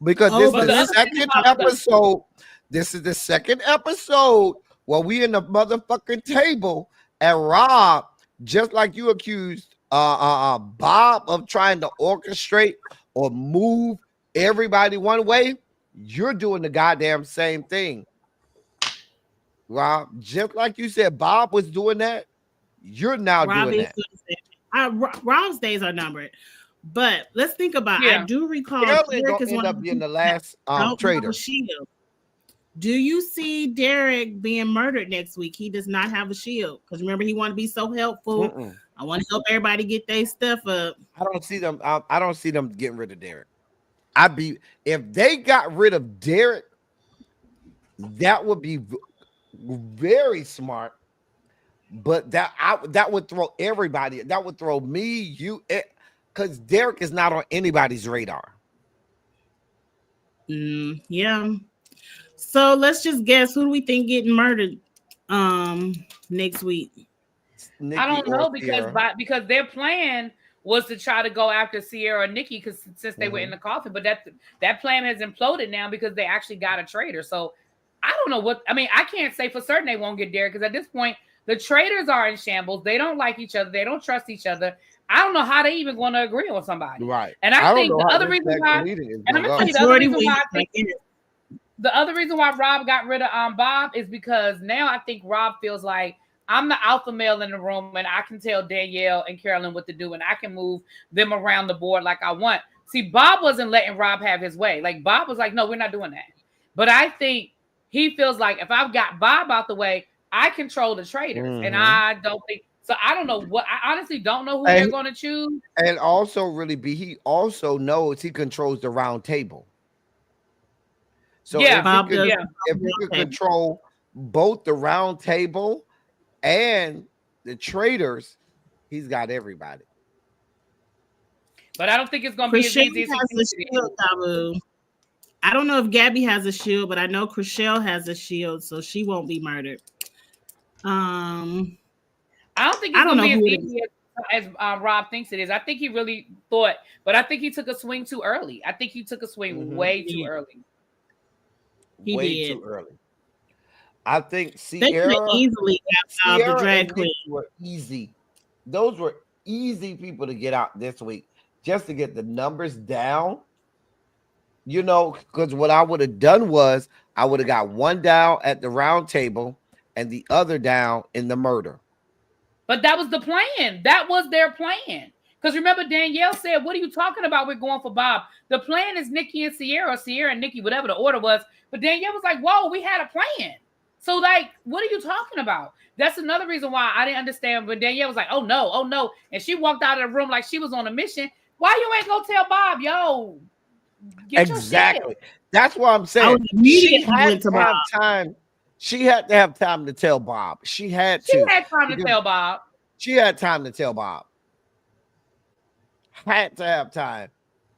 Because Oh, this But but the the let's other think thing second about about the episode. This is the second episode where we in the motherfucking table and Rob, just like you accused Bob of trying to orchestrate or move everybody one way, you're doing the goddamn same thing. Rob, just like you said Bob was doing that, you're now Rob doing is that. going to say, Rob's days are numbered. But let's think about. I yeah. do recall Carolyn Derek gonna is end one of up the being the people that last don't have a trader. shield. Do you see Derek being murdered next week? He does not have a shield because remember he want to be so helpful. Mm-mm. I want to help everybody get their stuff up. I don't see them. I don't see them getting rid of Derek. If they got rid of Derek, that would be very smart. But that would throw everybody. That would throw me, you, because Derek is not on anybody's radar. Yeah. So let's just guess who do we think getting murdered next week? Nikki I don't or know because Sierra. because their plan was to try to go after Sierra or Nikki because since they were in the coffin, but that plan has imploded now because they actually got a traitor. So I don't know what I mean. I can't say for certain they won't get Derek because at this point the traitors are in shambles. They don't like each other. They don't trust each other. I don't know how they even going to agree on somebody. Right. And I don't think know the how other this reason next why, meeting is and I'm gonna gonna go. tell you the other Majority reason wins. why I think the other reason why Rob got rid of Bob is because now I think Rob feels like I'm the alpha male in the room and I can tell Danielle and Carolyn what to do and I can move them around the board like I want. See, Bob wasn't letting Rob have his way. Like Bob was like, no, we're not doing that. But I think he feels like if I've got Bob out the way, I control the traders. And I don't think so. I don't know what I honestly don't know who they're going to choose. And also, really, he also knows he controls the round table. So Yeah, Bob does. if you could control both the round table and the traders, he's got everybody. But I don't think it's going to be as Chriselle easy as has a shield, Tabu. I don't know if Gabby has a shield, but I know Chriselle has a shield, so she won't be murdered. I don't think it's going to be as easy as Rob thinks it is. I think he really thought, but I think he took a swing too early. I think he took a swing way too early. He did. Too early. I think They could have easily got the drag queen. Were easy. Those were easy people to get out this week just to get the numbers down. You know, because what I would have done was I would have got one down at the round table and the other down in the murder. But that was the plan. That was their plan. Because remember, Danielle said, what are you talking about? We're going for Bob. The plan is Nikki and Sierra, or Sierra and Nikki, whatever the order was. But Danielle was like, whoa, we had a plan. So, like, what are you talking about? That's another reason why I didn't understand. But Danielle was like, oh, no. And she walked out of the room like she was on a mission. Why you ain't going to tell Bob, yo? Exactly. That's what I'm saying. She had to have time. She had to have time to tell Bob. She had time to tell Bob. She had time to tell Bob. Had to have time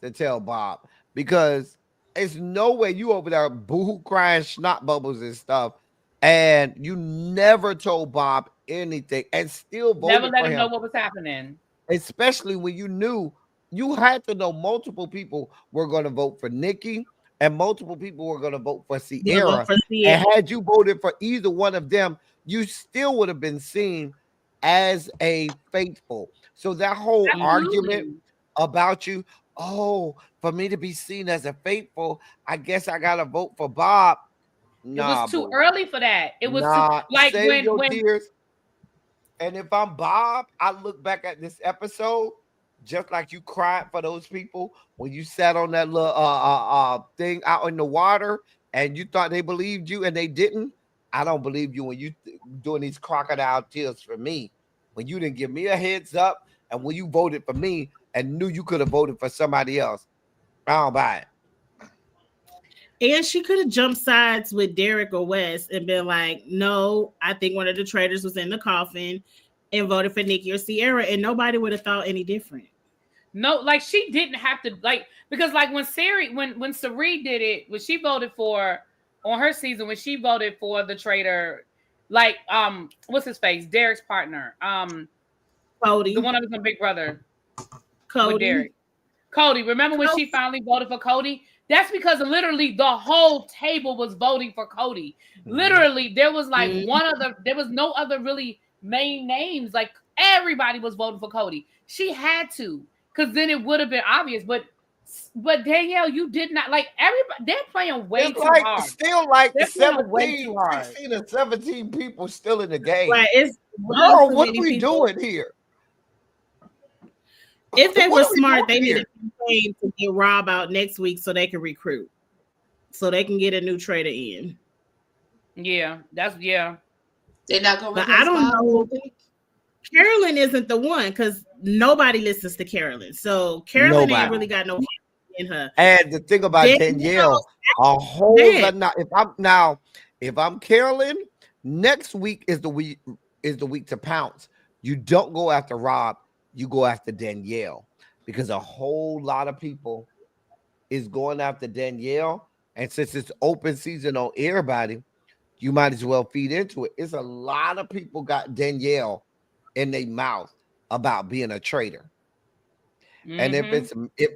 to tell Bob because it's no way you over there boo crying snot bubbles and stuff, and you never told Bob anything and still voted never let for him him. know what was happening. Especially when you knew you had to know multiple people were going to vote for Nikki and multiple people were going to vote for Sierra. And had you voted for either one of them, you still would have been seen as a faithful. So that whole argument about you, oh, for me to be seen as a faithful, I guess I got to vote for Bob. Nah, it was too early for that. It was too, like save your tears. And if I'm Bob, I look back at this episode just like you cried for those people when you sat on that little thing out in the water and you thought they believed you and they didn't. I don't believe you when you doing these crocodile tears for me. When you didn't give me a heads up and when you voted for me and knew you could have voted for somebody else. I don't buy it. And she could have jumped sides with Derek or Wes and been like, no, I think one of the traitors was in the coffin and voted for Nikki or Sierra, and nobody would have thought any different. No, like she didn't have to, like, because like when Sari did it, when she voted for on her season when she voted for the traitor, like what's his face? Derek's partner. The Cody. one that was on Big Brother with Cody. Derek. Cody. Remember when she finally voted for Cody? That's because literally the whole table was voting for Cody. Literally, there was like there was no other really main names. Like everybody was voting for Cody. She had to, because then it would have been obvious. But Danielle, you did not like everybody. They're playing way too hard. Still like They're playing way 17, too hard. 16 or 17 people still in the game. Right. It's Girl, what are we doing here? If they were What are we smart, they doing need here? a campaign to get Rob out next week so they can recruit. So they can get a new trader in. Yeah, They're not gonna But I don't know. Carolyn isn't the one because nobody listens to Carolyn. So Carolyn ain't really got no in her. And the thing about Danielle, a whole lot. If I'm Carolyn, next week is the week to pounce. You don't go after Rob, you go after Danielle, because a whole lot of people is going after Danielle. And since it's open season on everybody, you might as well feed into it. It's a lot of people got Danielle in their mouth about being a traitor. And if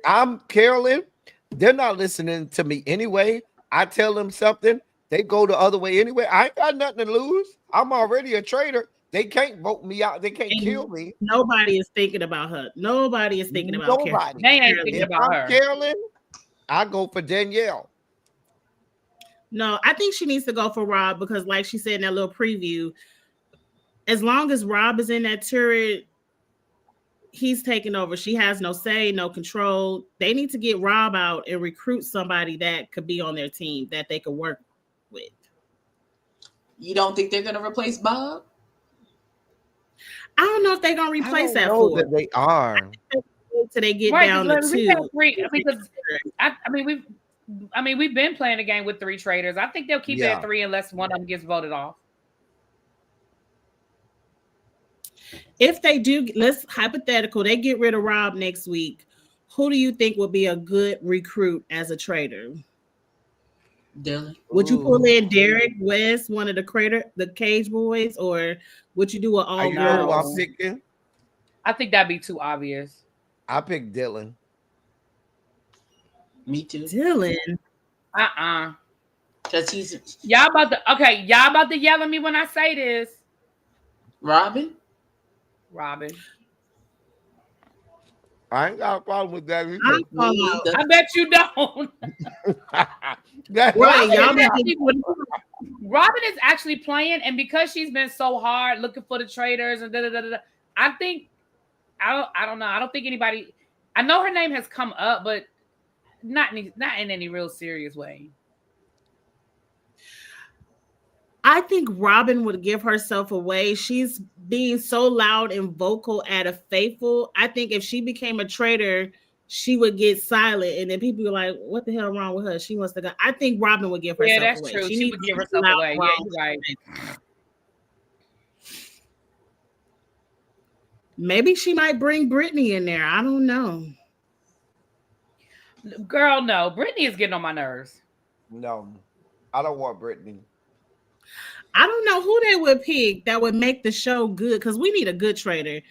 I'm Carolyn, they're not listening to me anyway. I tell them something, they go the other way anyway. I ain't got nothing to lose. I'm already a traitor. They can't vote me out. They can't kill me. Nobody is thinking about her. Nobody is thinking about Carolyn. They ain't thinking about her. Carolyn, I go for Danielle. No, I think she needs to go for Rob because, like she said in that little preview, as long as Rob is in that turret, he's taking over. She has no say, no control. They need to get Rob out and recruit somebody that could be on their team that they could work with. You don't think they're going to replace Bob? I don't know if they're going to replace that for that they are. So they get down to two. We've been playing a game with 3 traders. I think they'll keep it at 3 unless one of them gets voted off. If they do, let's hypothetical, they get rid of Rob next week. Who do you think would be a good recruit as a trader? Dylan. Would you pull in Derek West, one of the Cage Boys, or would you do an all girls? I'm picking. I think that'd be too obvious. I pick Dylan. Me too. Dylan. Because y'all about to yell at me when I say this. Robin. I ain't got a problem with that. I bet you don't. Robin is actually playing, and because she's been so hard looking for the traders and I don't know. I don't think anybody. I know her name has come up, but not in any real serious way. I think Robin would give herself away. She's being so loud and vocal at a Faithful. I think if she became a traitor, she would get silent, and then people are like, "What the hell wrong with her? She wants to go." I think Robin would give herself away. Yeah, that's true. She would give herself away. Yeah, you're right. Maybe she might bring Brittany in there. I don't know. Girl, no. Brittany is getting on my nerves. No, I don't want Brittany. I don't know who they would pick that would make the show good, because we need a good trader.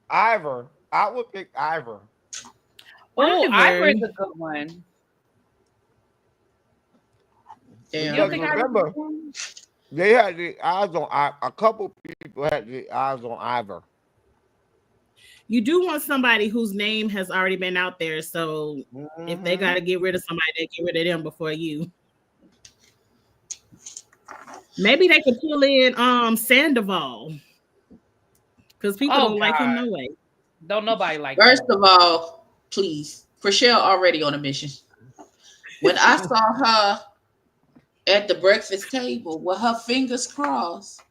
Ivor. I would pick Ivor. Oh, Ivor is a good one. Yeah. You think remember, they had the eyes on a couple people had the eyes on Ivor. You do want somebody whose name has already been out there, so if they got to get rid of somebody, they get rid of them before you. Maybe they could pull in Sandoval, because people don't like him no way. Don't nobody like him. First of all, please, Chriselle already on a mission. When I saw her at the breakfast table with her fingers crossed,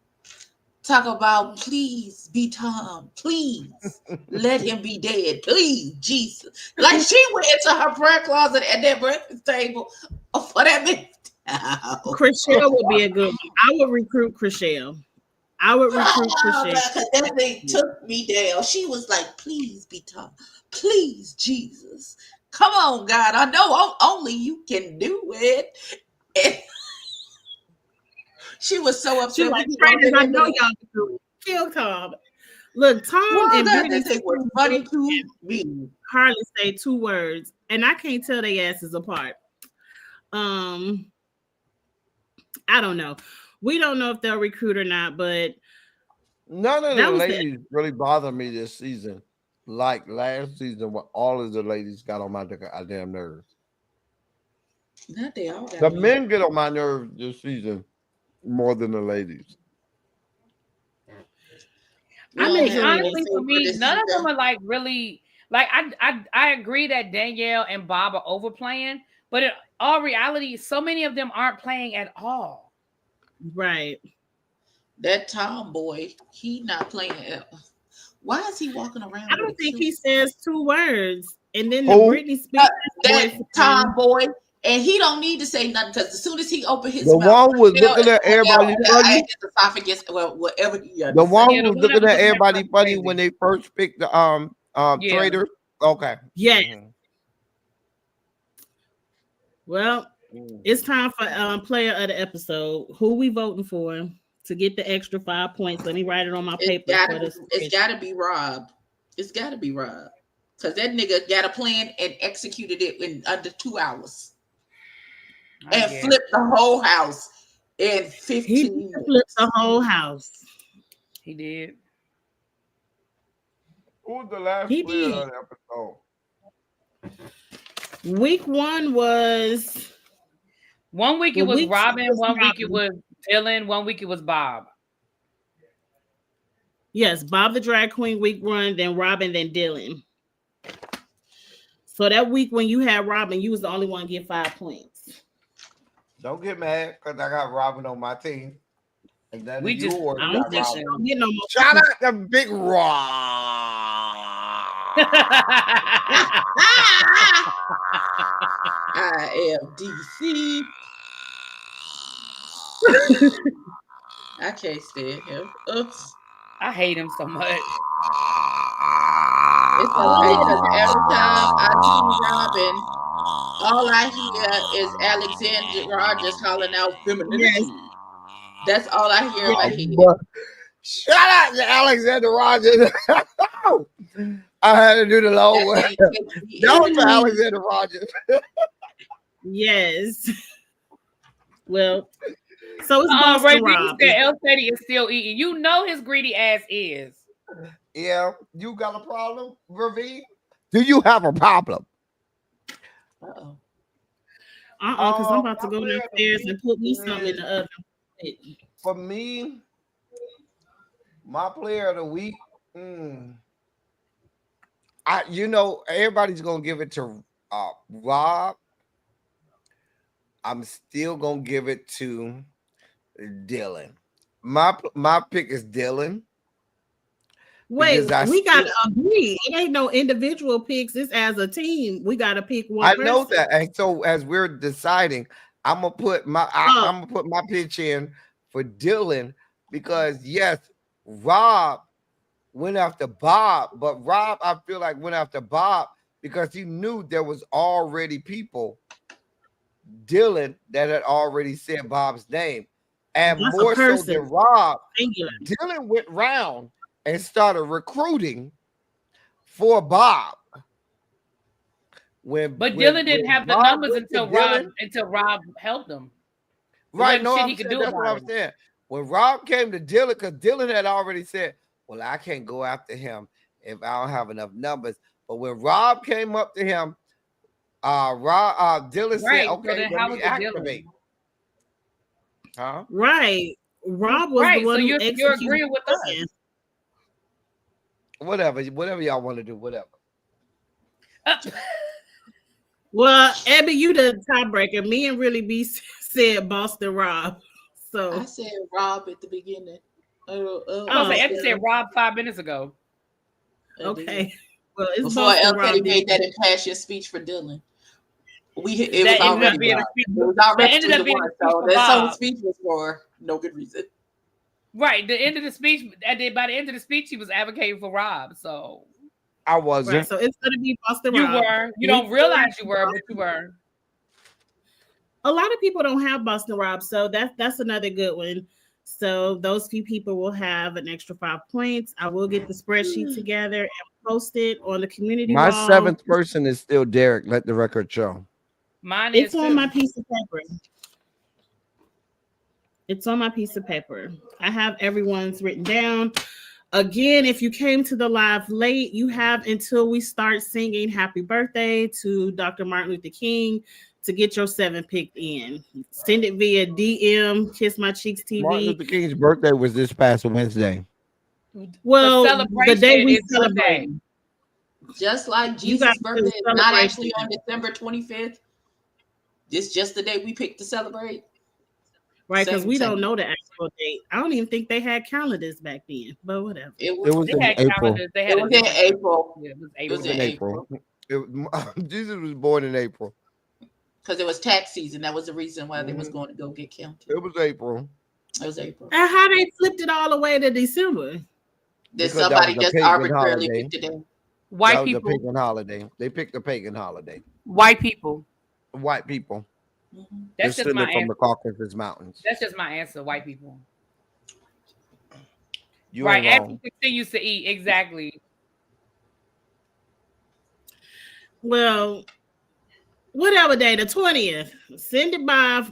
talk about please be Tom, please let him be dead, please Jesus. Like she went into her prayer closet at that breakfast table for that minute. Chriselle would be a good one. I would recruit Chriselle. Because that thing took me down. She was like, please be Tom, please Jesus. Come on, God. I know only you can do it. She was so She upset like, when he walked trainers, in I there. know y'all can do it. Kill Tom. Look, Tom Well, and that Brittany thing was funny to me. hardly say 2 words, and I can't tell their asses apart. Um, I don't know. We don't know if they'll recruit or not, but None of the that was the ladies really bother me this season. Like last season, when all of the ladies got on my goddamn nerves. Not they all got The on you. men get on my nerves this season more than the ladies. We I don't think have no honestly, for favorite me, this none of them season. are like really like I agree that Danielle and Bob are overplaying, but in all reality, so many of them aren't playing at all. right. That tomboy, he not playing. Why is he walking I around with a don't think cute? he says 2 words. And then the Who? Britney Spears That boyfriend. tomboy, and he don't need to say nothing because as soon as he opened his The mouth, one was hell looking is at coming out everybody funny. his esophagus, well, whatever he The one Yeah, who the was one that looking was at looking at everybody Puffy funny crazy. when they first picked the Yeah. traders. Okay. Yes. Mhm. Well, it's time for player of the episode. Who we voting for to get the extra 5 points? Let me write it on my paper for this. It's gotta be Rob. It's gotta be Rob. Cause that nigga got a plan and executed it in under 2 hours. And flipped the whole house in He 15 flipped minutes. the whole house. He did. Who was the last He player did. of the episode? Week 1 was 1 week it well, was week 2 Robin, was 1 week it Robin. was Dylan, 1 week it was Bob. Yes, Bob the drag queen week 1, then Robin, then Dylan. So that week when you had Robin, you was the only one to get 5 points. Don't get mad because I got Robin on my team. And then We just yours I got don't think she Robin. don't get no more. Shout out to Big Rob. I am DC. I can't stand him. Oops. I hate him so much. It's okay because every time I see Robin, all I hear is Alexander Rogers hollering out femininity. Yes. That's all I hear in my head. But shout out to Alexander Rogers. I had to do the long way. That was for Alexander Rogers. Yes. Well, so it's Ray Boston Dick Rob. said El Steady is still eating. You know his greedy ass is. Yeah, you got a problem, Ravine? Do you have a problem? Uh-oh. Because I'm about to go downstairs and put me something in the oven. For me, my player of the week, everybody's gonna give it to Rob. I'm still gonna give it to Dylan. My pick is Dylan. Wait, we gotta agree. It ain't no individual picks. It's as a team. We gotta pick one. I know that, and so as we're deciding, I'm gonna put my pitch in for Dylan because yes, Rob went after Bob, but Rob I feel like went after Bob because he knew there was already people, Dylan, that had already said Bob's name, and That's more so than Rob, singular. Dylan went round and started recruiting for Bob. But Dylan didn't have the numbers until Rob helped him. Right, no, that's what I'm saying. When Rob came to Dylan, because Dylan had already said, well, I can't go after him if I don't have enough numbers. But when Rob came up to him, Dylan said, okay, let me activate. Huh? Right. Rob was the one who executed. You're agreeing with us. Whatever y'all want to do, whatever. Well, Abby, you the tiebreaker. Me and Really B said Boston Rob. So I said Rob at the beginning. Abby said Rob 5 minutes ago. Okay. Well, it's before Boston Rob made that impassioned speech for Dylan. It was already being so that's all the speech was for no good reason. Right. The end of the speech, by the end of the speech, he was advocating for Rob. So I wasn't. Right, so it's gonna be Boston you Rob. were. You don't realize you were, but you were. A lot of people don't have Boston Rob, so that's another good one. So those few people will have an extra 5 points. I will get the spreadsheet together and post it on the community My wall. seventh person is still Derek. Let the record show. Mine It's is on my too. piece of paper. It's on my piece of paper. I have everyone's written down. Again, if you came to the live late, you have until we start singing happy birthday to Dr. Martin Luther King to get your 7 picked in. Send it via DM, Kiss My Cheeks Martin TV. Luther King's birthday was this past Wednesday. The Well, the day celebration we is celebrate. Monday. Just like You got Jesus' to birthday is not celebrate. actually on December 25th. It's just the day we picked to celebrate. Right, because we don't Same. know the actual date. I don't even think they had calendars back then, but whatever. It It was was They in had April. calendars. They it had a was in different. April. Yeah, it was It was April. in April. April. Jesus was born in April. Because it was tax season. That was the reason why they was going to go get counted. It was April. It was April. And how they flipped it all the way to December? Then Because that somebody was a just pagan arbitrarily holiday. picked a day. That White was a people. pagan holiday. They picked a pagan holiday. White people. White people Mhm. That's just descended my from answer. the Caucasus Mountains. That's just my answer. White people. You Right. ain't As wrong. he continues to eat. Exactly. Well, whatever day, the 20th. Send it by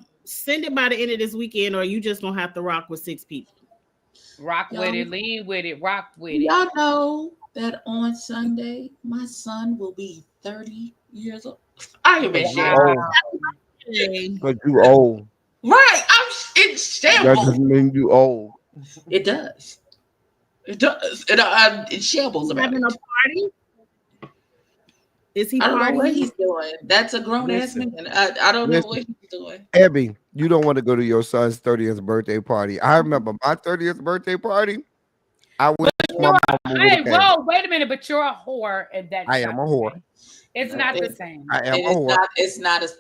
the end of this weekend, or you just gonna have to rock with 6 people. Rock with Y'all, it. Lean with it. Rock with it. y'all know that on Sunday, my son will be 30 years old. I am in Because you shambles. old. Hey, Because you old. Right. I'm in That shambles. doesn't mean you old. It does. It does. And I'm in shambles he's about having a it. party. Is he I don't know what partying? he's doing. That's a grown ass Listen, man. I don't know what listen. he's doing. Abby, you don't want to go to your son's 30th birthday party. I remember my 30th birthday party. I wish my You're mama would hey, have came. whoa, wait a minute, but you're a whore, and that I am shocks a whore. me. It's No, not the it, same. I am it a is whore. not.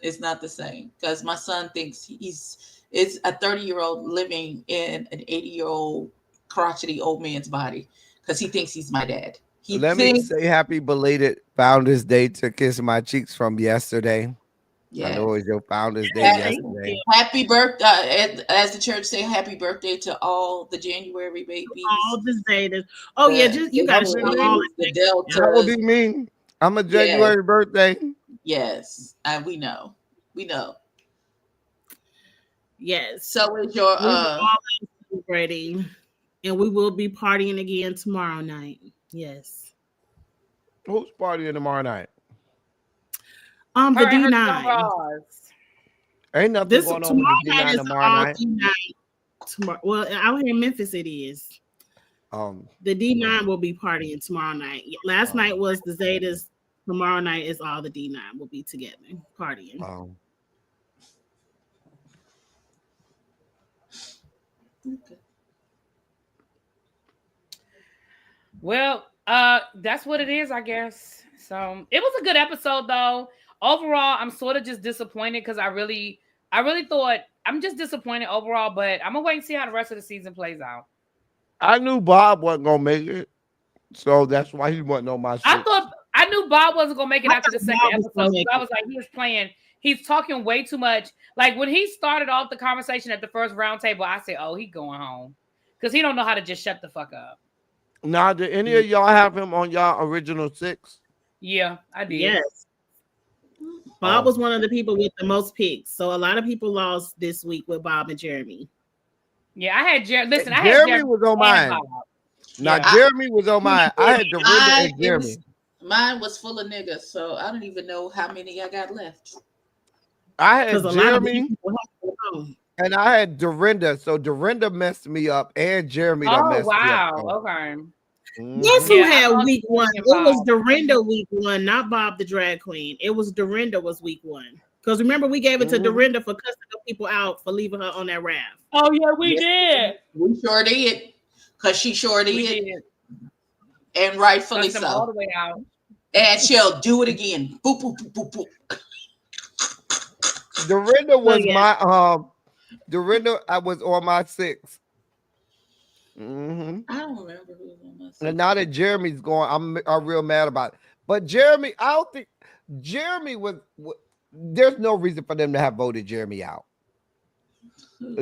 It's not the same because my son thinks it's a 30-year-old living in an 80-year-old crotchety old man's body because he thinks he's my dad. He Let me thinks say happy belated Founders Day to Kiss My Cheeks from yesterday. I know it yes. was your Founders Day Ha- Thank yesterday. you. Happy birthday, as the church say, happy birthday to all the January babies, All the Zetas. Oh yeah, just you the gotta That would show be them all. me. G's, the That would be deltas. me. I'm a Yes, January birthday. yes, and we know, we know. Yes, So is your we will all be celebrating, and we will be partying again tomorrow night. Yes. Who's partying tomorrow night? The Her and her D9. bras. Ain't nothing This going on with tomorrow the night D9 is tomorrow all night. D9. Tomorrow, well, out here in Memphis, it is. The D9 will be partying tomorrow night. Last night was the Zetas. Tomorrow night is all the D9 will be together partying. okay. Well, that's what it is, I guess. So it was a good episode, though. Overall, I'm sort of just disappointed because I really thought I'm just disappointed overall. But I'm gonna wait and see how the rest of the season plays out. I knew Bob wasn't gonna make it, so that's why he wasn't on my shit. I knew Bob wasn't gonna make it I after the thought second Bob was episode gonna because make I it. was like, he was playing. He's talking way too much. Like when he started off the conversation at the first round table, I said, "Oh, he going home," because he don't know how to just shut the fuck up. Now, did any of y'all have him on y'all original 6? Yeah, I did. Yes. Bob was one of the people with the most picks. So a lot of people lost this week with Bob and Jeremy. Yeah, I had Jeremy. Listen, I had Jeremy Jeremy was on and mine. Bob. Now, Yeah. Jeremy was on mine. I had Dorinda and Jeremy. Mine was full of niggas, so I don't even know how many I got left. I had Because a lot of Jeremy people have to go home. and I had Dorinda. So Dorinda messed me up and Jeremy done Oh messed me up. wow. Okay. Guess who Yeah, I had lost week Jeremy 1? and It was Bob. Dorinda week 1, not Bob the drag queen. It was Dorinda was week 1. Because remember, we gave it to Dorinda for cussing the people out for leaving her on that raft. Oh yeah, we Yes, did. We sure did, because she sure We did, did. and rightfully Cussed them all so. the way out. And she'll do it again. Boop, boop, boop, boop, boop. Dorinda was yeah. my Dorinda. I was on my 6. I don't remember who was on my And side. now that Jeremy's going, I'm real mad about it. But Jeremy, I don't think Jeremy was there's no reason for them to have voted Jeremy out.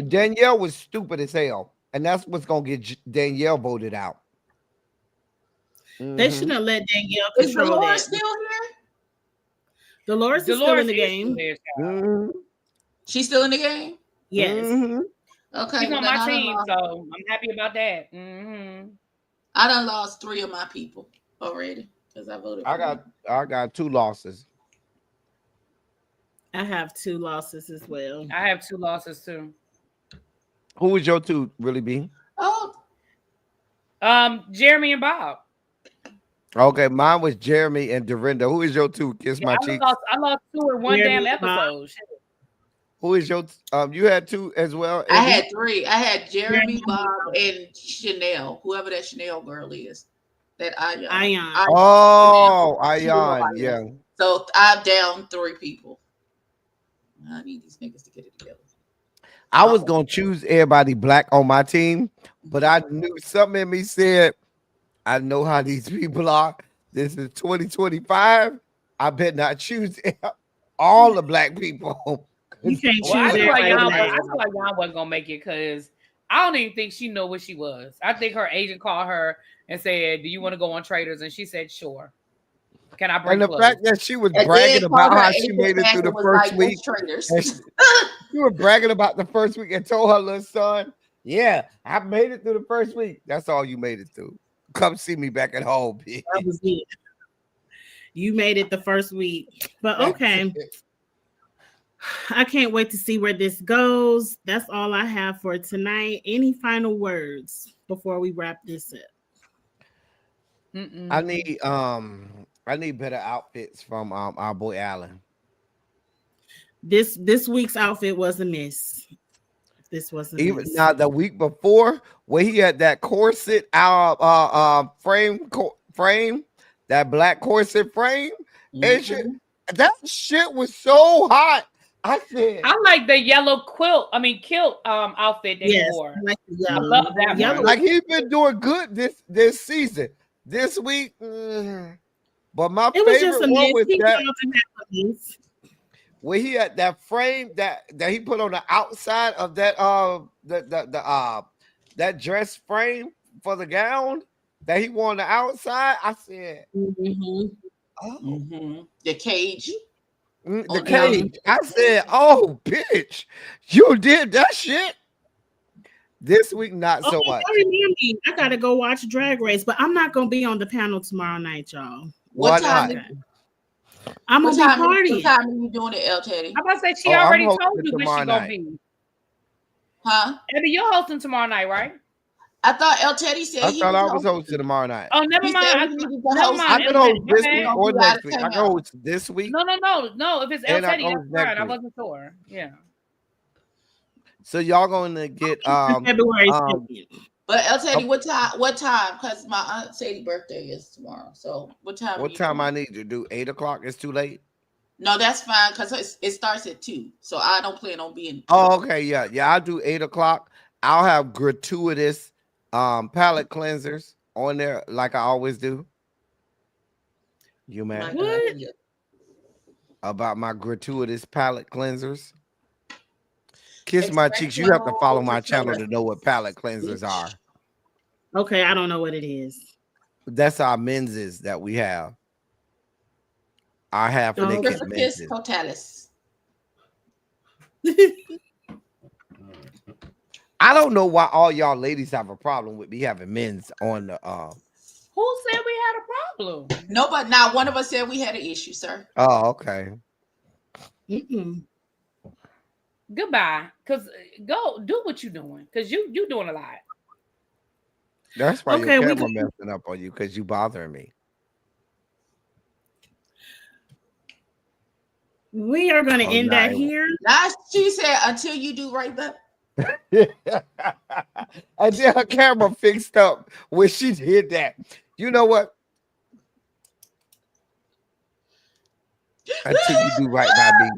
Danielle was stupid as hell, and that's what's gonna get Danielle voted out. They shouldn't have let Danielle Is control Dolores that. still here? Dolores is still in Dolores the is still game. there, child. Mm-hmm. She's still in the game. Yes. Mm-hmm. Okay, She's well on then my team, so I'm happy about that. I done lost 3 of my people already because I voted for them. I got 2 losses. I have 2 losses as well. I have 2 losses too. Who was your 2 really be? Oh, Jeremy and Bob. Okay, mine was Jeremy and Dorinda. Who is your 2? Kiss Yeah, my I cheeks. lost 2 in one Jeremy damn and Bob. episode. Shit. Who is your you had 2 as well? I Eddie? had 3. I had Jeremy, Jeremy, Bob, and Chanel, whoever that Chanel girl is. That Ion. Oh, She don't know Ion, about yeah. it. So I'm down 3 people. I need these niggas to get it together. I was gonna choose everybody black on my team, but I knew something in me said, I know how these people are. This is 2025. I better not choose all the black people. You can't Well, I choose feel like everybody. Yon wasn't gonna make it because I don't even think she knew where she was. I think her agent called her and said, "Do you want to go on Traders?" And she said, "Sure." Can I bring And the clothes? fact that she was And bragging then about called her how she agent made it back through the and was first like, week. "What's Traders?" And she was bragging about the first week and told her little son, yeah, I made it through the first week. That's all you made it through. Come see me back at home, bitch. That was it. You made it the first week. But okay. I can't wait to see where this goes. That's all I have for tonight. Any final words before we wrap this up? I need better outfits from our boy Allen. This week's outfit was a miss. This was a Even miss. now the week before where he had that corset frame, that black corset frame, and shit, that shit was so hot. I said, I like the yellow kilt outfit that he wore. Like I love that one. like he's been doing good this season. This week, but my It was just favorite a one miss. was He that failed to have a miss. where he had that frame that he put on the outside of that that dress frame for the gown that he wore on the outside. I said, The cage. The cage. I said, oh, bitch, you did that shit. This week, not so much. I gotta go watch Drag Race, but I'm not gonna be on the panel tomorrow night, y'all. Why not? I'm gonna be partying. What time are you doing it, El Teddy? I'm about to say she already told you where she gonna be. Huh? Abby, you're hosting tomorrow night, right? I thought El Teddy said I thought I was hosting tomorrow night. Oh, never mind. I can host this week or next week. I can host this week. No. If it's El Teddy, that's fine. I wasn't sure. Yeah. So y'all gonna get February 2nd. But El Teddy, what time? Because my Aunt Sadie's birthday is tomorrow. So what time? What time I need to do? 8 o'clock? It's too late. No, that's fine because it starts at 2. So I don't plan on being. Oh, okay, yeah. I'll do 8 o'clock. I'll have gratuitous palette cleansers on there like I always do. You man, what? About my gratuitous palette cleansers? Kiss my cheeks. You have to follow my channel to know what palette cleansers are. Okay, I don't know what it is. That's our menses that we have. Our half naked menses. Totalis. I don't know why all y'all ladies have a problem with me having men's on the Who said we had a problem? Nobody. Not one of us said we had an issue, sir. Oh, okay. Goodbye. Cause go do what you're doing. Cause you doing a lot. That's why your camera messing up on you because you bothering me. We are going to end that here. Now she said until you do right back. And then her camera fixed up when she did that. You know what? Until you do right by me.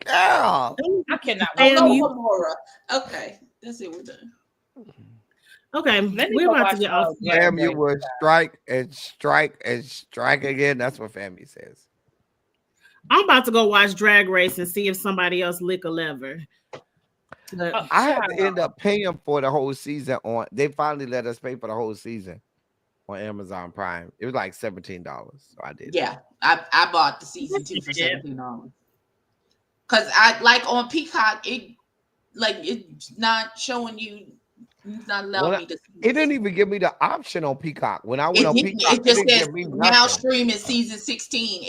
Girl. I cannot. Okay, that's it. We're done. Okay, Let me we're go about to watch get off. Drag FAMU Race. will strike and strike and strike again. That's what FAMU says. I'm about to go watch Drag Race and see if somebody else lick a lever. But I had to Child. end up paying for the whole season on. They finally let us pay for the whole season on Amazon Prime. It was like $17, so I did. Yeah, I bought the season 2 for $17. Cause I like on Peacock, it's not showing you, it's not allowing me to see It didn't even give me the option on Peacock. When I went it. on Didn't, Peacock, it just didn't says give me now nothing. streaming season 16.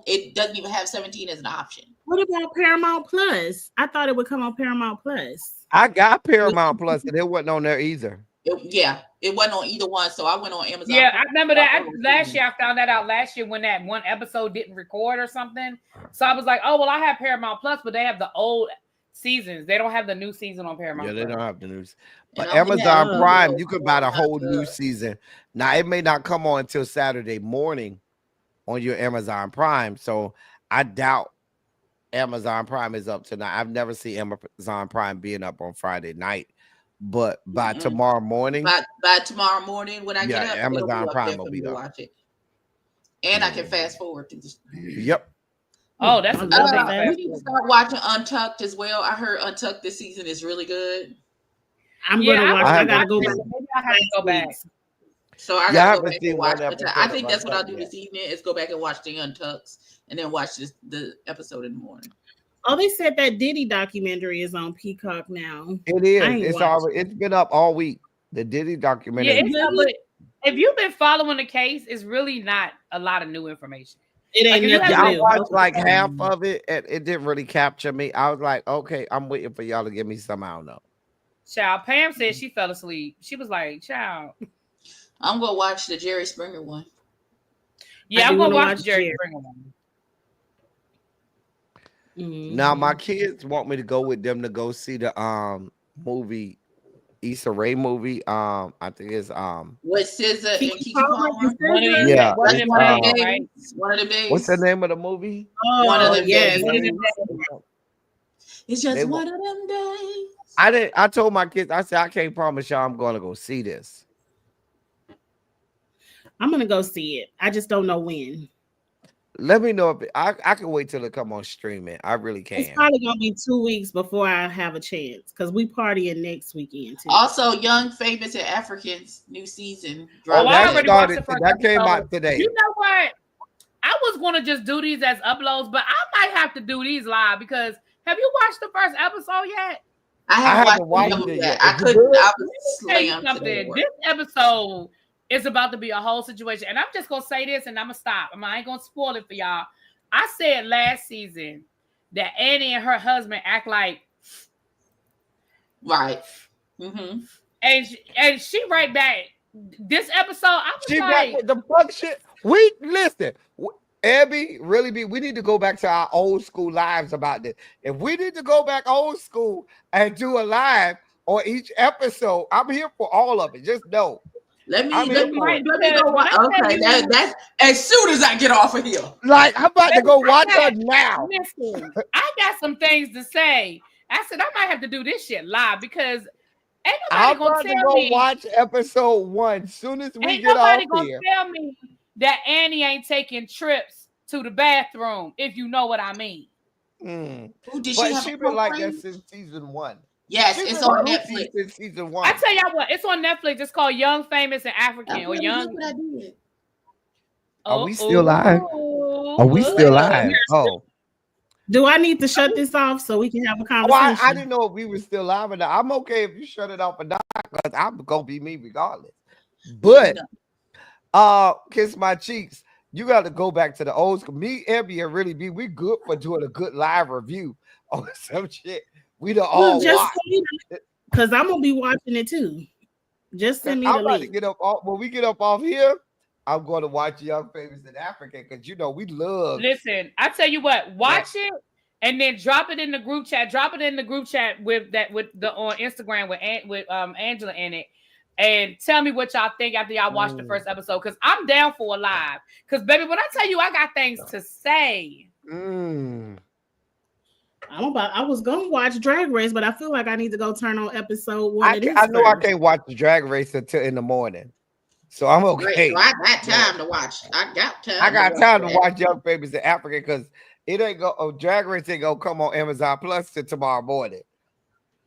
It doesn't even have 17 as an option. what about Paramount Plus? I thought it would come on Paramount Plus. I got Paramount Plus, and it wasn't on there either. It wasn't on either one, so I went on Amazon. Yeah, I remember that. Last year, I found that out last year when that one episode didn't record or something. So I was like, oh, well, I have Paramount Plus, but they have the old seasons. They don't have the new season on Paramount Yeah, they Plus. don't have the news. But And I only Amazon have Prime, Hulu, you could so buy the I'm not whole new good. season. Now, it may not come on until Saturday morning on your Amazon Prime. So I doubt Amazon Prime is up tonight. I've never seen Amazon Prime being up on Friday night. But by tomorrow morning, By tomorrow morning when I yeah, get up, Amazon it'll be up Prime there will for be me to up. watch it. And I can fast forward through this. Yep. Oh, that's a good thing. to We fast need to forward. start watching Untucked as well. I heard Untucked this season is really good. I'm Yeah, gonna watch. I I gotta go watched back. it, but maybe I have to go back. So I Yeah, I gotta go haven't back and seen watch one Untucked. episode I of think that's what I'll Untucked do yet. this evening is go back and watch the Untucks and then watch the episode in the morning. Oh, they said that Diddy documentary is on Peacock now. It I is. ain't It's watched already. It's been up all week. The Diddy documentary. Yeah, it's not, but if you've been following the case, it's really not a lot of new information. It Like, ain't if you nothing Yeah, I new. watched like half of it, and it didn't really capture me. I was like, okay, I'm waiting for y'all to give me some. I don't know. Child, Pam said she fell asleep. She was like, child. I'm gonna watch the Jerry Springer one. Yeah, I I'm do gonna wanna watch watch Jerry Jerry. Springer one. Now my Mhm. kids want me to go with them to go see the movie, Issa Rae movie. I think it's With SZA and Kiki Kiki Palmer, Palmer. you said One of these, that? Yeah, one of it's, them One of days, the right? days. One of the days. what's the name of the movie? One of Oh them yes. days. One of them days. It's just They one want- of them days. I told my kids, I said I can't promise y'all I'm gonna go see this. I'm gonna go see it. I just don't know when. Let me know if I can wait till it come on streaming. I really It's can. probably gonna be 2 weeks before I have a chance because we partying next weekend too. Also, Young, Famous, and Africans new season. Oh, dropped I that already today. watched started. the first That came episode. out today. You know what? I was gonna just do these as uploads, but I might have to do these live because have you watched the first episode yet? I haven't haven't watched watched it it yet. yet. I Is it couldn't. good? I was Tell you slammed something. today. This episode is about to be a whole situation, and I'm just gonna say this, and I'm gonna stop. I ain't gonna spoil it for y'all. I said last season that Annie and her husband act like, Right. Mm-hmm. and she right back. This episode, I was She like, back with the fuck shit. We listen, Abby, really be. We need to go back to our old school lives about this. If we need to go back old school and do a live on each episode, I'm here for all of it. Just know. Let me I'm let here me for let it. me go. When I tell Okay, you- that's as soon as I get off of here. Like I'm about to go watch her Listen, now. I got some things to say. I said I might have to do this shit live because ain't I'm nobody about gonna to tell go me. watch episode 1 soon as we Ain't get off nobody gonna here. tell me that Annie ain't taking trips to the bathroom, if you know what I mean. Mm. Ooh, did But she have she a been like that girlfriend? since season 1. Yes, She's it's been on goofy Netflix. since season 1. I tell y'all what, it's on Netflix. It's called Young, Famous, and African, or Look Young. what I did. Are we still live? Are we Ooh. still live? Oh. Do I need to shut this off so we can have a Oh, conversation? I didn't know if we were still live or not. I'm okay if you shut it off or not, because I'm gonna be me regardless. But kiss my cheeks. You got to go back to the old school. Me, Abby, and really be. We good for doing a good live review on some shit. We done all watch. Because I'm gonna be watching it too. Just send me I'm the about to link. get up when we get up off here. I'm going to watch Young, Famous in Africa because you know we love. Listen, I tell you what, watch it and then drop it in the group chat. Drop it in the group chat with the on Instagram with Angela in it, and tell me what y'all think after y'all watch the first episode. Because I'm down for a live. Because baby, when I tell you I got things to say, I was gonna watch Drag Race, but I feel like I need to go turn on episode one of I this know I first. can't watch the drag race until in the morning. So I'm Right. So okay. I got But time to watch. I got I time to got watch time to that. watch Young Babies in Africa because it ain't go Drag Race ain't gonna come on Amazon Plus till tomorrow morning.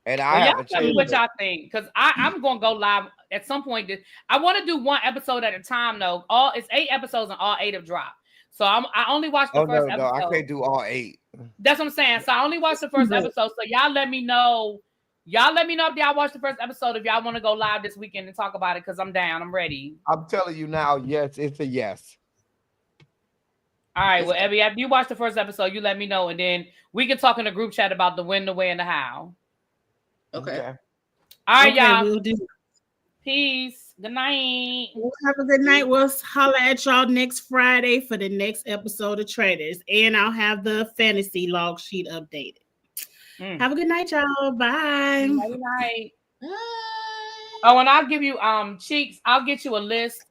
And I Well, y'all haven't tell me changed what it. y'all think, because I'm gonna go live at some point. I want to do one episode at a time though. All it's 8 episodes and all 8 have dropped. So I only watched the Oh first no, I episode. can't do all 8. That's what I'm saying. So I only watched the first episode. So y'all let me know. Y'all let me know if y'all watched the first episode. If y'all want to go live this weekend and talk about it, because I'm down. I'm ready. I'm telling you now, yes, it's a yes. All right. Well, Abby, after you watch the first episode, you let me know, and then we can talk in the group chat about the when, the where, and the how. Okay. All right, Okay, y'all. we'll do. Peace. Good night. Well, have a good night. We'll holler at y'all next Friday for the next episode of Traders, and I'll have the fantasy log sheet updated. Have a good night, y'all. Bye. Night night. Bye. Oh, and I'll give you Cheeks. I'll get you a list